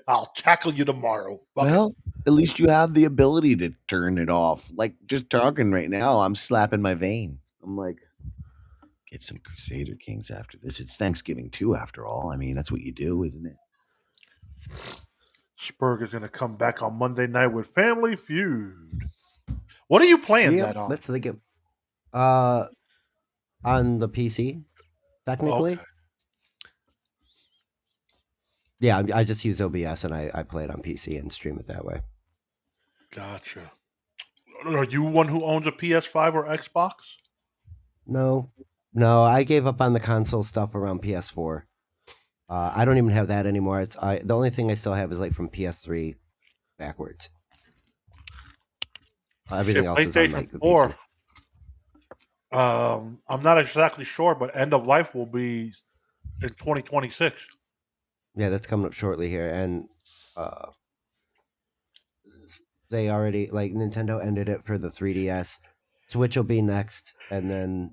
I'll tackle you tomorrow. Well, at least you have the ability to turn it off. Like just talking right now, I'm slapping my vein. I'm like, get some Crusader Kings after this. It's Thanksgiving too, after all. I mean, that's what you do, isn't it? Spurg is going to come back on Monday night with Family Feud. What are you playing that on? Let's think of on the PC, technically. Okay. Yeah, I just use OBS and I play it on PC and stream it that way. Gotcha. Are you one who owns a PS5 or Xbox? No, I gave up on the console stuff around PS4. I don't even have that anymore. The only thing I still have is like from PS3 backwards. Everything else is on like the PlayStation 4. PC. I'm not exactly sure, but End of Life will be in 2026. Yeah, that's coming up shortly here, and they already like Nintendo ended it for the 3DS. Switch will be next, and then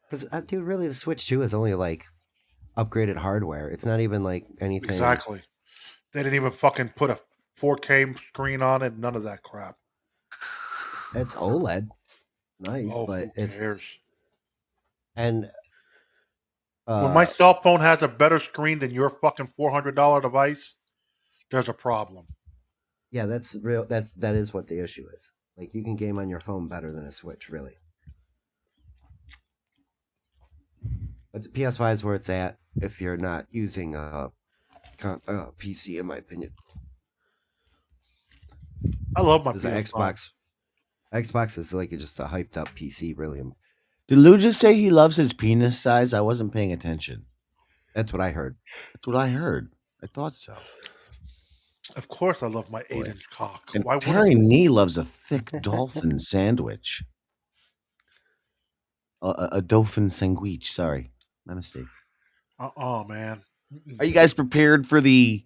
because dude, really, the Switch 2 is only like upgraded hardware. It's not even like anything. Exactly. They didn't even fucking put a 4K screen on it. None of that crap. It's OLED, nice, but who it's cares? and When my cell phone has a better screen than your fucking $400 device, there's a problem. yeah, that's real. That is what the issue is. Like you can game on your phone better than a Switch, really. But the PS5 is where it's at if you're not using a PC, in my opinion. I love my Because PS5. Xbox is like just a hyped up PC, really. Did Lou just say he loves his penis size? I wasn't paying attention. That's what I heard. That's what I heard. I thought so. Of course, I love my 8-inch cock. And Why Terry wouldn't Nee loves a thick dolphin sandwich. A dolphin sandwich. Sorry, my mistake. man. Are you guys prepared for the?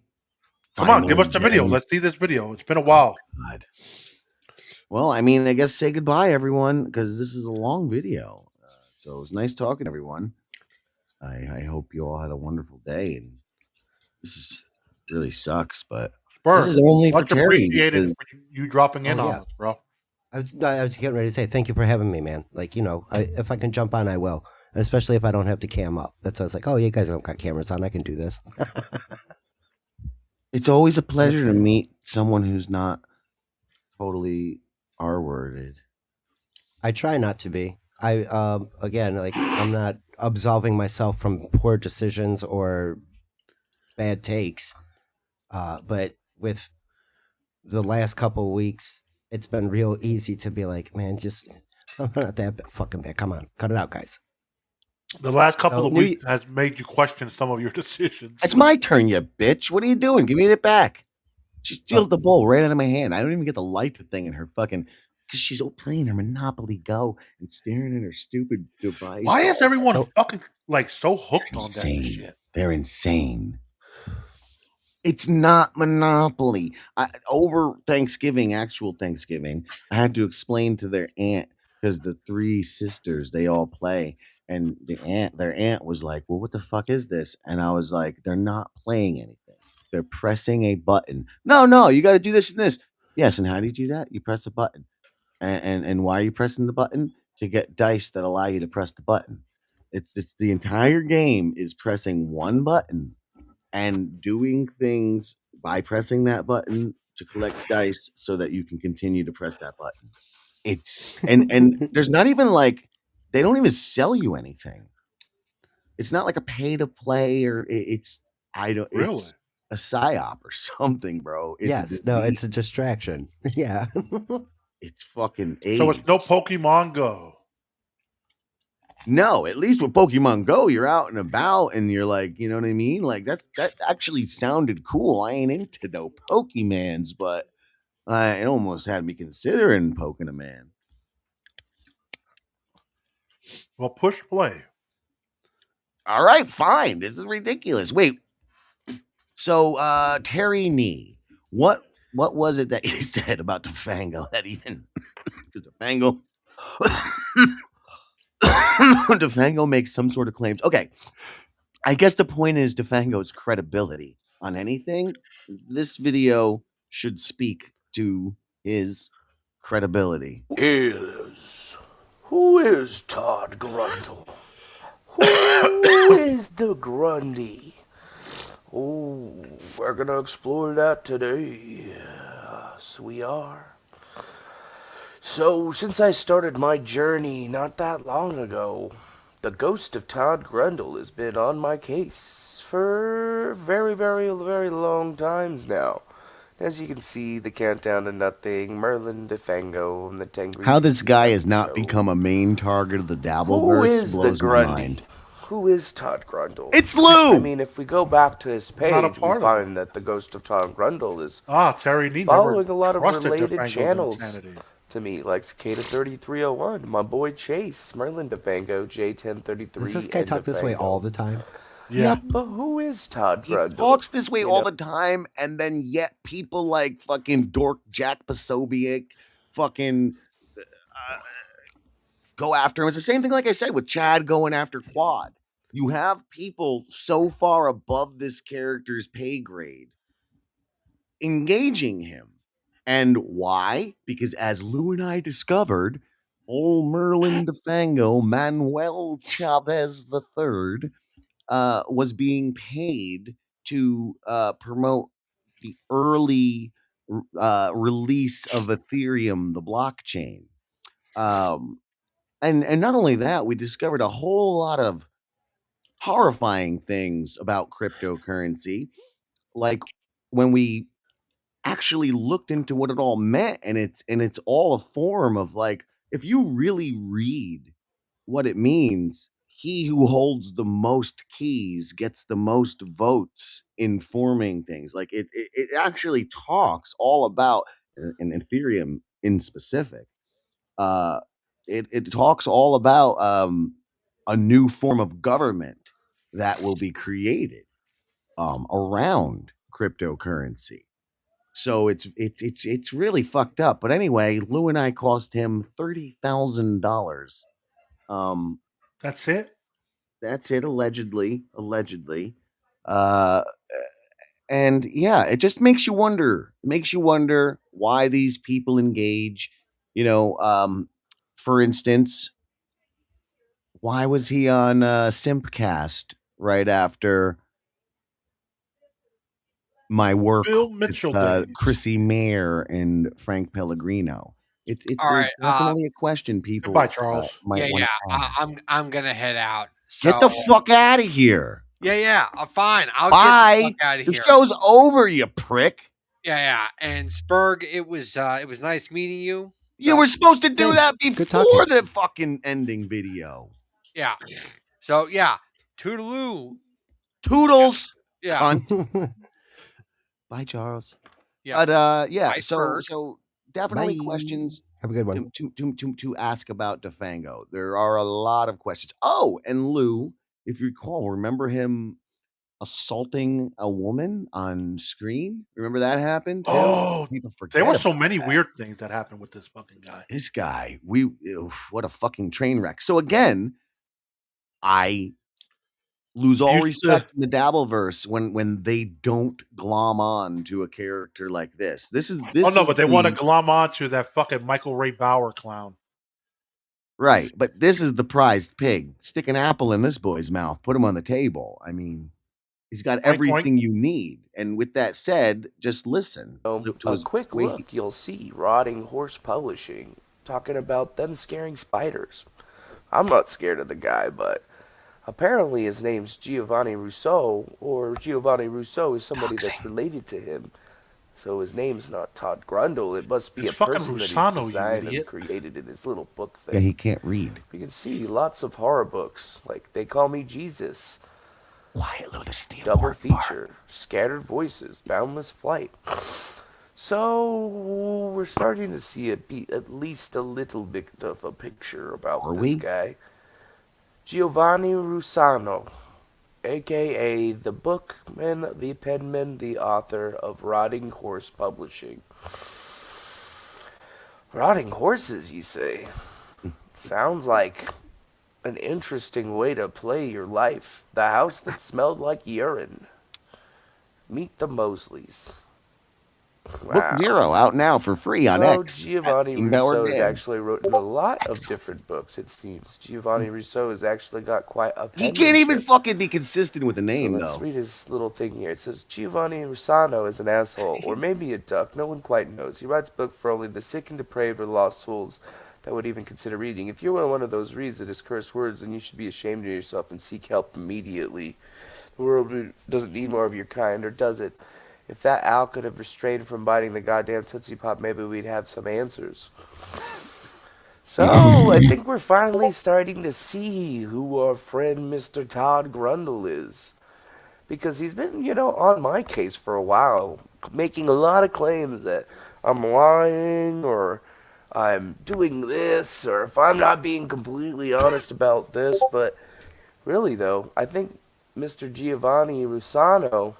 Come on, give us the final video. gen- Let's see this video. It's been a while. God. Well, I mean, I guess say goodbye, everyone, because this is a long video. So it was nice talking, to everyone. I hope you all had a wonderful day. And this is really sucks, but Spur, this is only for much Terry. appreciated because- for you dropping in Oh, on yeah. us, bro. I was getting ready to say thank you for having me, man. Like if I can jump on, I will. And especially if I don't have to cam up. That's why I was like, oh, you guys don't got cameras on. I can do this. It's always a pleasure to meet someone who's not totally R-worded. I try not to be. Again, like I'm not absolving myself from poor decisions or bad takes. But with the last couple of weeks, it's been real easy to be like, man, just I'm not that fucking bad. Come on, cut it out, guys. The last couple So, of weeks has made you question some of your decisions. It's my turn, you bitch. What are you doing? Give me it back. She steals the bowl right out of my hand. I don't even get to light the thing in her fucking because she's playing her Monopoly Go and staring at her stupid device. Why is everyone Oh. fucking like so hooked on that insane? shit? They're insane. It's not Monopoly. Over Thanksgiving, actual Thanksgiving, I had to explain to their aunt because the three sisters, they all play. And their aunt was like, well, what the fuck is this? And I was like, they're not playing anything. They're pressing a button. No, you got to do this and this. Yes, and how do you do that? You press a button. And why are you pressing the button? To get dice that allow you to press the button. It's the entire game is pressing one button and doing things by pressing that button to collect dice so that you can continue to press that button. It's and there's not even like they don't even sell you anything. It's not like a pay to play or it's Really? it's a psyop or something, bro. It's Yes, no, it's a distraction. Yeah. it's fucking So it's no Pokemon Go. No, at least with Pokemon Go, you're out and about and you're like, you know what I mean? Like that actually sounded cool. I ain't into no Pokemans, but it almost had me considering poking a man. Well, push play. All right, fine. This is ridiculous. Wait. So Terry Nee, what was it that you said about Defango that even because Defango Defango makes some sort of claims. Okay. I guess the point is Defango's credibility on anything. This video should speak to his credibility. Who is Todd Gruntle? the Grundy? Oh, we're gonna explore that today. Yes, we are. So, since I started my journey not that long ago, the ghost of Todd Grundle has been on my case for very, very, very long times now. As you can see, the Countdown to Nothing, Merlin DeFango, and the Tengri. How this guy has 27 not show. become a main target of the Who Dabbleverse is the blows my Grundy? mind. Who is Todd Grundle? It's Lou! I mean, if we go back to his Not a page, we part of find that the ghost of Todd Grundle is Terry Nee following never a lot of trusted related DeFranco's channels insanity. to me, like Cicada 3301, my boy Chase, Merlin DeFango, J1033. Does this guy and talk this way DeFango. all the time? Yeah. But who is Todd He Grundle? talks this way You all know? the time, and then yet people like fucking dork Jack Posobiec fucking go after him. It's the same thing, like I said, with Chad going after Quad. You have people so far above this character's pay grade engaging him. And why? Because as Lou and I discovered, old Merlin DeFango, Manuel Chavez III, was being paid to promote the early release of Ethereum, the blockchain. And not only that, we discovered a whole lot of horrifying things about cryptocurrency, like when we actually looked into what it all meant, and it's all a form of, like, if you really read what it means, he who holds the most keys gets the most votes in forming things. Like it actually talks all about, in Ethereum in specific, it talks all about a new form of government that will be created around cryptocurrency. So it's really fucked up. But anyway, Lou and I cost him $30,000. That's it. That's it, allegedly. Uh, and yeah, it just makes you wonder. It makes you wonder why these people engage. You know, for instance, why was he on Simpcast right after my work Bill with Mitchell days. Chrissy Mayer and Frank Pellegrino? It's All right, definitely a question people Goodbye, Charles. might Yeah, want yeah. to ask. I'm gonna head out. So, Get the fuck out of here. yeah. Fine. I'll Bye. get the fuck out of The here. show's over, you prick. Yeah. And Spurg, it was nice meeting you. You were supposed to do Same. that Good before talking. the fucking ending video. Yeah. So yeah, toodaloo. Toodles. Yeah. Cunt. Bye, Charles. Yeah. But yeah, Bye, so Spurg. definitely Bye. questions Have a good one. to ask about DeFango. There are a lot of questions. Oh, and Lou, if you recall, remember him assaulting a woman on screen? Remember that happened too? Oh, People forget there were so about many that. weird things that happened with this fucking guy. This guy, what a fucking train wreck. So again, I lose all You respect in the Dabbleverse when they don't glom on to a character like this. This Oh is no, but they want to the- glom onto that fucking Michael Ray Bauer clown. right, but this is the prized pig. Stick an apple in this boy's mouth, put him on the table. I mean, he's got Oink, everything you need. And with that said, just listen to A his quick way- look, you'll see Rotting Horse Publishing talking about them scaring spiders. I'm not scared of the guy, but apparently his name's Giovanni Rousseau, or Giovanni Rousseau is somebody that's related to him. So his name's not Todd Grundle. It must be It's a fucking person that Rusano, he's you designed and idiot. created in his little book thing. Yeah, he can't read. You can see lots of horror books, like They Call Me Jesus, Quiet, Lou, the steel Double bar. Feature, Scattered Voices, Boundless Flight. So we're starting to see at least a little bit of a picture about Are this we? guy. Giovanni Rusano, aka the bookman, the penman, the author of Rotting Horse Publishing. Rotting horses, you say? Sounds like an interesting way to play your life. The house that smelled like urine. Meet the Mosleys. Book 0 out now for free on So X. Giovanni Team Bauer Rousseau has Dan. actually written a lot of different books, it seems. Giovanni Rousseau has actually got quite a He can't even penmanship. fucking be consistent with the So name, let's though. read his little thing here. It says Giovanni Rossano is an asshole, or maybe a duck. No one quite knows. He writes books for only the sick and depraved or lost souls that would even consider reading. If you're one of those reads that is curse words, then you should be ashamed of yourself and seek help immediately. The world doesn't need more of your kind, or does it? If that owl could have restrained from biting the goddamn Tootsie Pop, maybe we'd have some answers. So, I think we're finally starting to see who our friend Mr. Todd Grundle is. Because he's been, on my case for a while, making a lot of claims that I'm lying, or I'm doing this, or if I'm not being completely honest about this. But really, though, I think Mr. Giovanni Rossano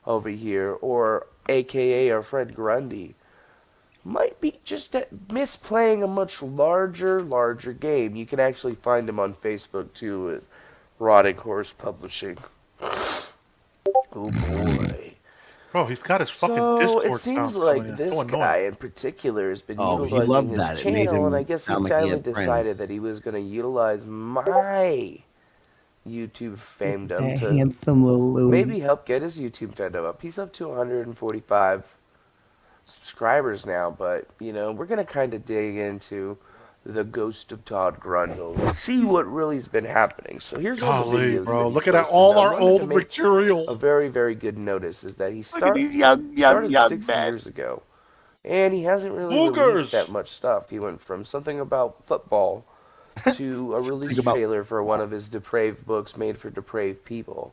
over here, or AKA our friend Grundy, might be just misplaying a much larger game. You can actually find him on Facebook too at Rotting Horse Publishing. Oh boy. Bro, he's got his fucking So Discord it seems sound like coming in. this So annoying. guy in particular has been Oh, he utilizing loved his that. It made channel, him and I guess he sound like he finally had friends. decided that he was going to utilize my YouTube famedom to Handsome little maybe help get his YouTube fandom up. He's up to 145 subscribers now, but we're gonna kind of dig into the ghost of Todd Grundle and see what really's been happening. So here's all the Golly, videos bro. that he Look at posted. all Now, I our wanted to old make material. a very, very good notice is that he Look at these young started 6 men. years ago, and he hasn't really Boogers. released that much stuff. He went from something about football to a release about trailer for one of his depraved books made for depraved people.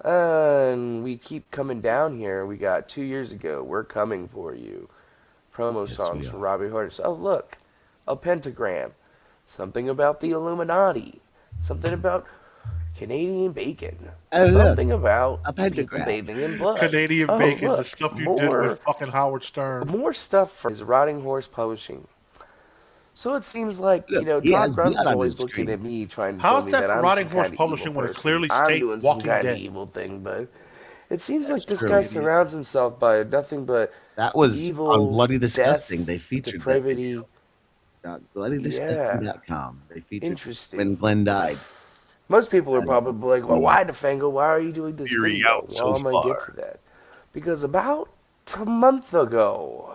And we keep coming down here. We got 2 years ago, We're Coming For You. Promo songs for Robbie Horton. Oh, look, a pentagram. Something about the Illuminati. Something about Canadian bacon. Oh, look, Something about a people pentagram. bathing in blood. Canadian Oh, bacon, the look, stuff you did with fucking Howard Stern. more stuff from his Rotting Horse Publishing. So it seems like, Look, Todd he has Grundle's blood on always his looking screen. at me trying to How tell is me that that for I'm Rotting some Horse kind of Publishing evil when it person. clearly I'm states doing some Walking kind Dead? of evil thing, but it seems like this true, guy idiot. surrounds himself by nothing but That was evil, on Bloody Disgusting. death, They featured that depravity. video. BloodyDisgusting.com. They featured Interesting. when Glenn died. Most people are probably like, well, why, DeFango? Why are you doing this Theory video? out so Well, I'm going to get far. to that. Because about a month ago,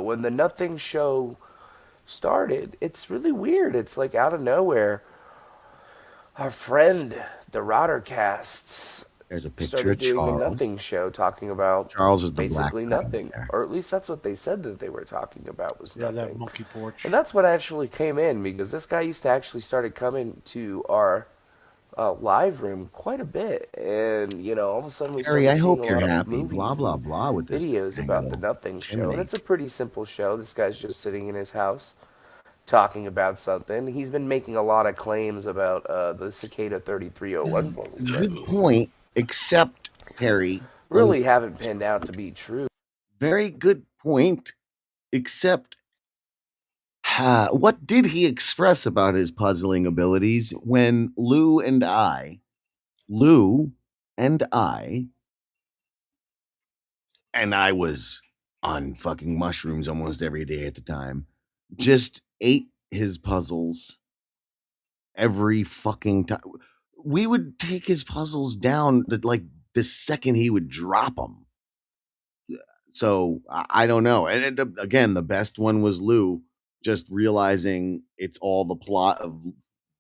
when the Nothing Show started, it's really weird. It's like out of nowhere, our friend, the Roddercasts, There's a picture started of doing the Charles. Nothing Show, talking about Charles is the basically black guy nothing. there. Or at least that's what they said that they were talking about was Yeah, nothing. that monkey porch. And that's what actually came in, because this guy used to actually started coming to our live room quite a bit, and all of a sudden we started Harry, I seeing hope a you're lot of happy. movies Blah blah and blah with this videos thing, about though. the Nothing Show, and Chimney. it's a pretty simple show. This guy's just sitting in his house talking about something. He's been making a lot of claims about the Cicada 3301 formula. Good point, except Harry. Really haven't panned out to be true. Very good point, except what did he express about his puzzling abilities when Lou and I, and I was on fucking mushrooms almost every day at the time, just ate his puzzles every fucking time. We would take his puzzles down like the second he would drop them. So I don't know. And again, the best one was Lou just realizing it's all the plot of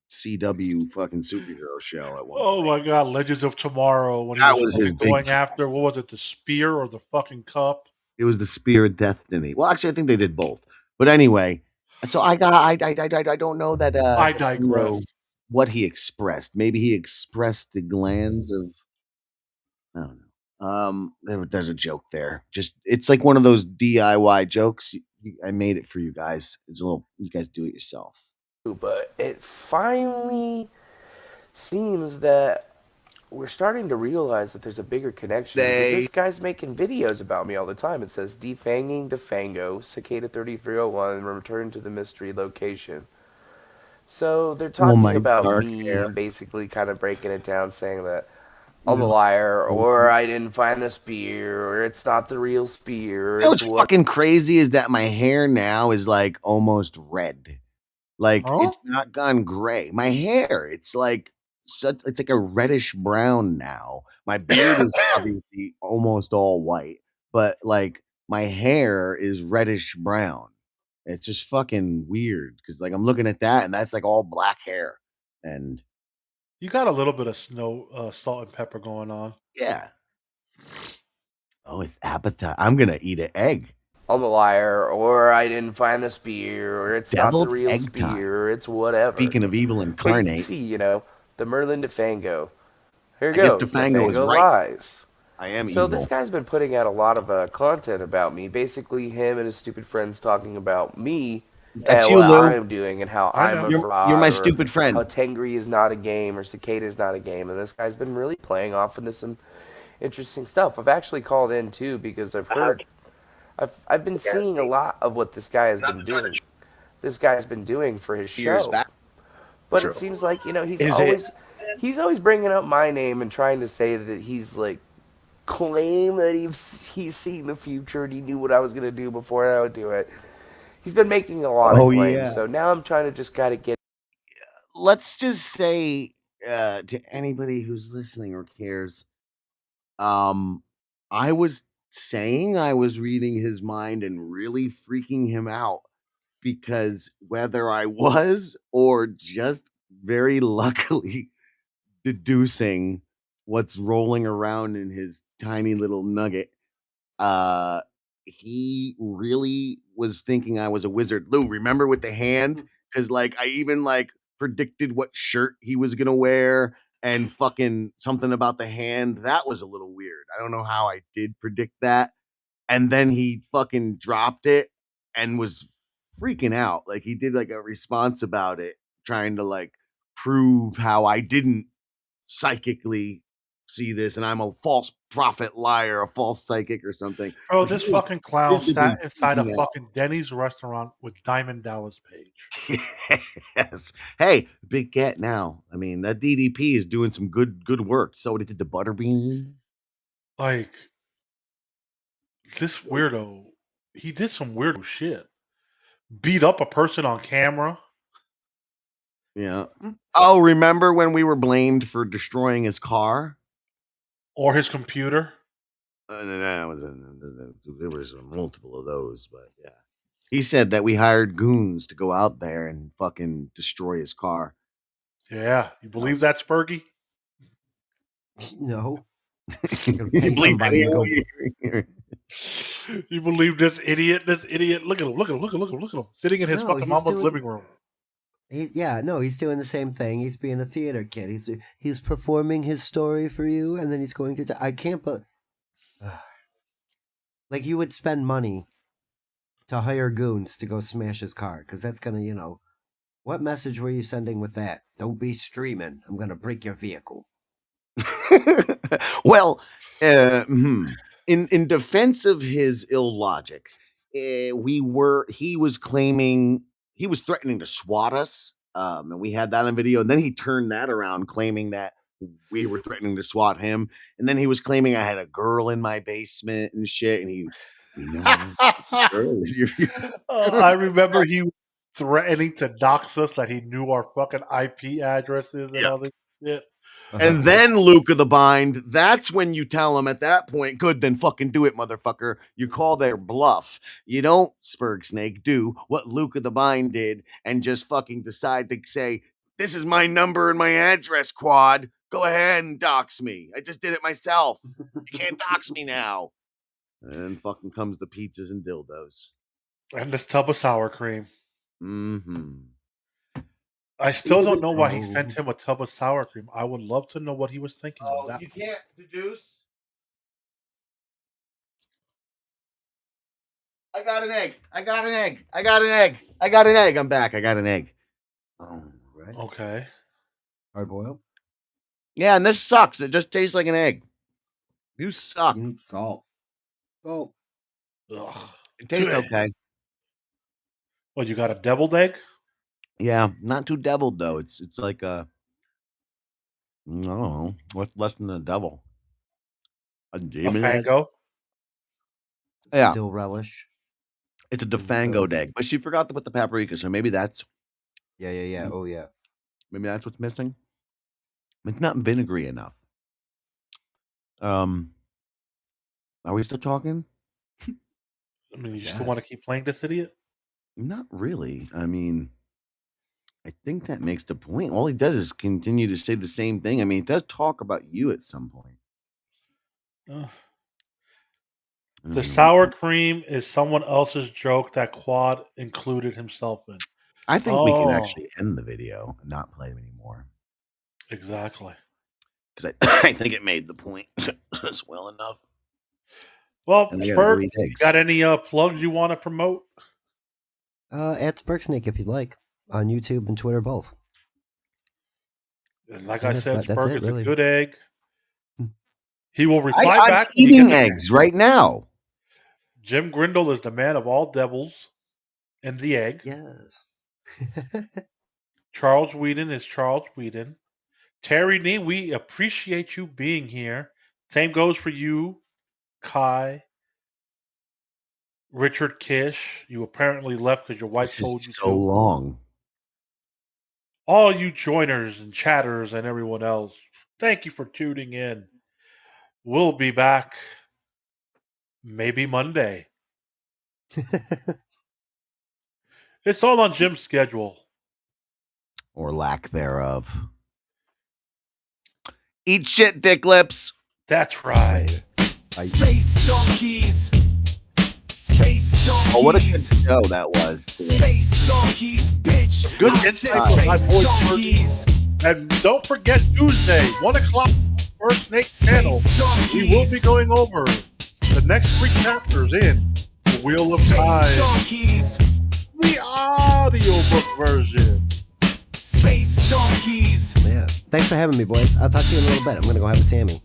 CW fucking superhero show at one Oh point. my God, Legends of Tomorrow when That he was was his fucking big going joke. after, what was it, the spear or the fucking cup? It was the Spear of Destiny. Well, actually, I think they did both. But anyway, so I don't know that. I digress. know what he expressed. Maybe he expressed the glands of. I don't know. There's a joke there. Just it's like one of those DIY jokes. I made it for you guys. It's a little. You guys do it yourself. But it finally seems that we're starting to realize that there's a bigger connection. Because this guy's making videos about me all the time. It says defanging DeFango, Cicada 3301, return to the mystery location. So they're talking my about dark me hair. and basically kind of breaking it down, saying that I'm a No. liar, or I didn't find the spear, or it's not the real spear. You know It's what's what fucking crazy is that my hair now is like almost red. Like Huh? it's not gone gray. My hair, it's like it's like a reddish brown now. My beard is obviously almost all white, but like my hair is reddish brown. It's just fucking weird because like I'm looking at that and that's like all black hair. And You got a little bit of salt and pepper going on. yeah. Oh, it's appetite. I'm gonna eat an egg. I'm a liar, or I didn't find the spear, or it's not Deviled the real egg time. spear. It's whatever. Speaking of evil But you can incarnate, see, the Merlin Defango. Here you I guess go. Defango was Defango right. lies. I am So evil. this guy's been putting out a lot of content about me. Basically, him and his stupid friends talking about me That's and you, what Lou. I'm doing and how I I'm know. a You're fraud. my or stupid friend. How Tengri is not a game or Cicada is not a game. And this guy's been really playing off into some interesting stuff. I've actually called in too because I've heard, I've been seeing a lot of what this guy has been doing. This guy's been doing for his Years show. back. But True. it seems like Is he's always bringing up my name and trying to say that he's like claim that he's seen the future and he knew what I was gonna do before I would do it. He's been making a lot of claims, yeah. so now I'm trying to just kind of get. Let's just say to anybody who's listening or cares, I was saying I was reading his mind and really freaking him out because whether I was or just very luckily deducing what's rolling around in his tiny little nugget, he really was thinking I was a wizard. Lou, remember with the hand? Because like I even like predicted what shirt he was gonna wear and fucking something about the hand. That was a little weird. I don't know how I did predict that. And then he fucking dropped it and was freaking out. Like he did like a response about it, trying to like prove how I didn't psychically see this and I'm a false prophet, liar, a false psychic or something. Bro, But this he was fucking clown visibly sat inside a freaking out. fucking Denny's restaurant with Diamond Dallas Page. Yes. Hey, big cat now. I mean, that DDP is doing some good work. You saw what he did to Butterbean? Like, this weirdo, he did some weirdo shit. Beat up a person on camera. Yeah. Oh, remember when we were blamed for destroying his car? Or his computer. There was multiple of those, but yeah. He said that we hired goons to go out there and fucking destroy his car. Yeah. You believe that, Spurgy? No. You Pay believe somebody to go. You believe this idiot? This idiot. Look at him. Look at him. Look at him. Look at him. Look at him. Sitting in his No, fucking he's mama's doing- living room. He's doing the same thing. He's being a theater kid. He's performing his story for you, and then he's going to. I can't. But like you would spend money to hire goons to go smash his car because that's gonna, what message were you sending with that? Don't be streaming. I'm gonna break your vehicle. Well, in defense of his illogic, he was claiming he was threatening to swat us, and we had that on video. And then he turned that around, claiming that we were threatening to swat him. And then he was claiming I had a girl in my basement and shit. And I remember he was threatening to dox us, that he knew our fucking IP addresses and all this shit. And then Luke of the Bind, that's when you tell him at that point, good, then fucking do it, motherfucker. You call their bluff. You don't, Spurg Snake, do what Luke of the Bind did and just fucking decide to say, this is my number and my address, Quad. Go ahead and dox me. I just did it myself. You can't dox me now. And then fucking comes the pizzas and dildos. And this tub of sour cream. Mm-hmm. I still don't know why he sent him a tub of sour cream. I would love to know what he was thinking of that. You can't deduce. I got an egg. I got an egg. I got an egg. I got an egg. I'm back. I got an egg. Right? Okay. Hard boiled. Yeah, and this sucks. It just tastes like an egg. You suck. You need salt. Salt. Ugh. It tastes okay. Well, you got a deviled egg? Yeah, not too deviled though. It's like a No, what's less than a devil? A demon egg? Fango. Yeah. Dill relish. It's a defangoed egg, but she forgot to put the paprika, so maybe that's Yeah. Oh yeah. maybe that's what's missing. It's not vinegary enough. Are we still talking? I mean, you still want to keep playing this idiot? Not really. I mean, I think that makes the point. All he does is continue to say the same thing. I mean, he does talk about you at some point. Ugh. I don't The know. sour cream is someone else's joke that Quad included himself in. I think we can Oh. actually end the video and not play them anymore Exactly. because I think it made the point as well enough. Well, And I got Spurt, great you eggs. got any plugs you want to promote? At Spurksnake if you'd like on YouTube and Twitter both. And like Yeah, I that's said, about- that's Spurt it, is really. a good egg. He will reply I'm back. when he eating gets a eggs chance. right now. Jim Grindle is the man of all devils and the egg. Yes. Charles Whedon is Charles Whedon. Terry Nee, we appreciate you being here. Same goes for you, Kai. Richard Kish, you apparently left because your wife This told you is so to. long. All you joiners and chatters and everyone else, thank you for tuning in. We'll be back maybe Monday. It's all on Jim's schedule. Or lack thereof. Eat shit, dick lips. That's right. Space donkeys. Space donkeys. Oh, what a good show that was. Space donkeys, bitch. Good I insight said from my space boy donkeys. And don't forget Tuesday, 1 o'clock, First Snake channel. Space We will be donkeys. going over the next 3 chapters in The Wheel of Space Time, donkeys. the audiobook version. Space donkeys. Yeah. Thanks for having me, boys. I'll talk to you in a little bit. I'm gonna go have a Sammy.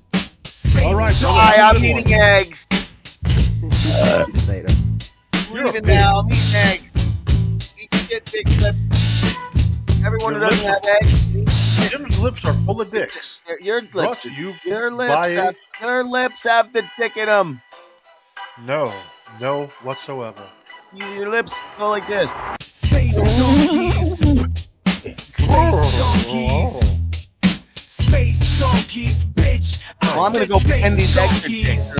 Space All right, brother. Hi, I'm donkeys. eating eggs. Later. You're a Leaving pig. now. I'm eating eggs. Eat shit, dick lips. Everyone who Your doesn't lips- have eggs, Jim's lips are full of dicks. your Brought lips. to you Your by lips have the dick in them. no whatsoever. Your lips go like this. Space donkeys. Space donkeys. Space donkeys, bitch. Well, I'm gonna said go pretend space these eggs are donkeys. dicks.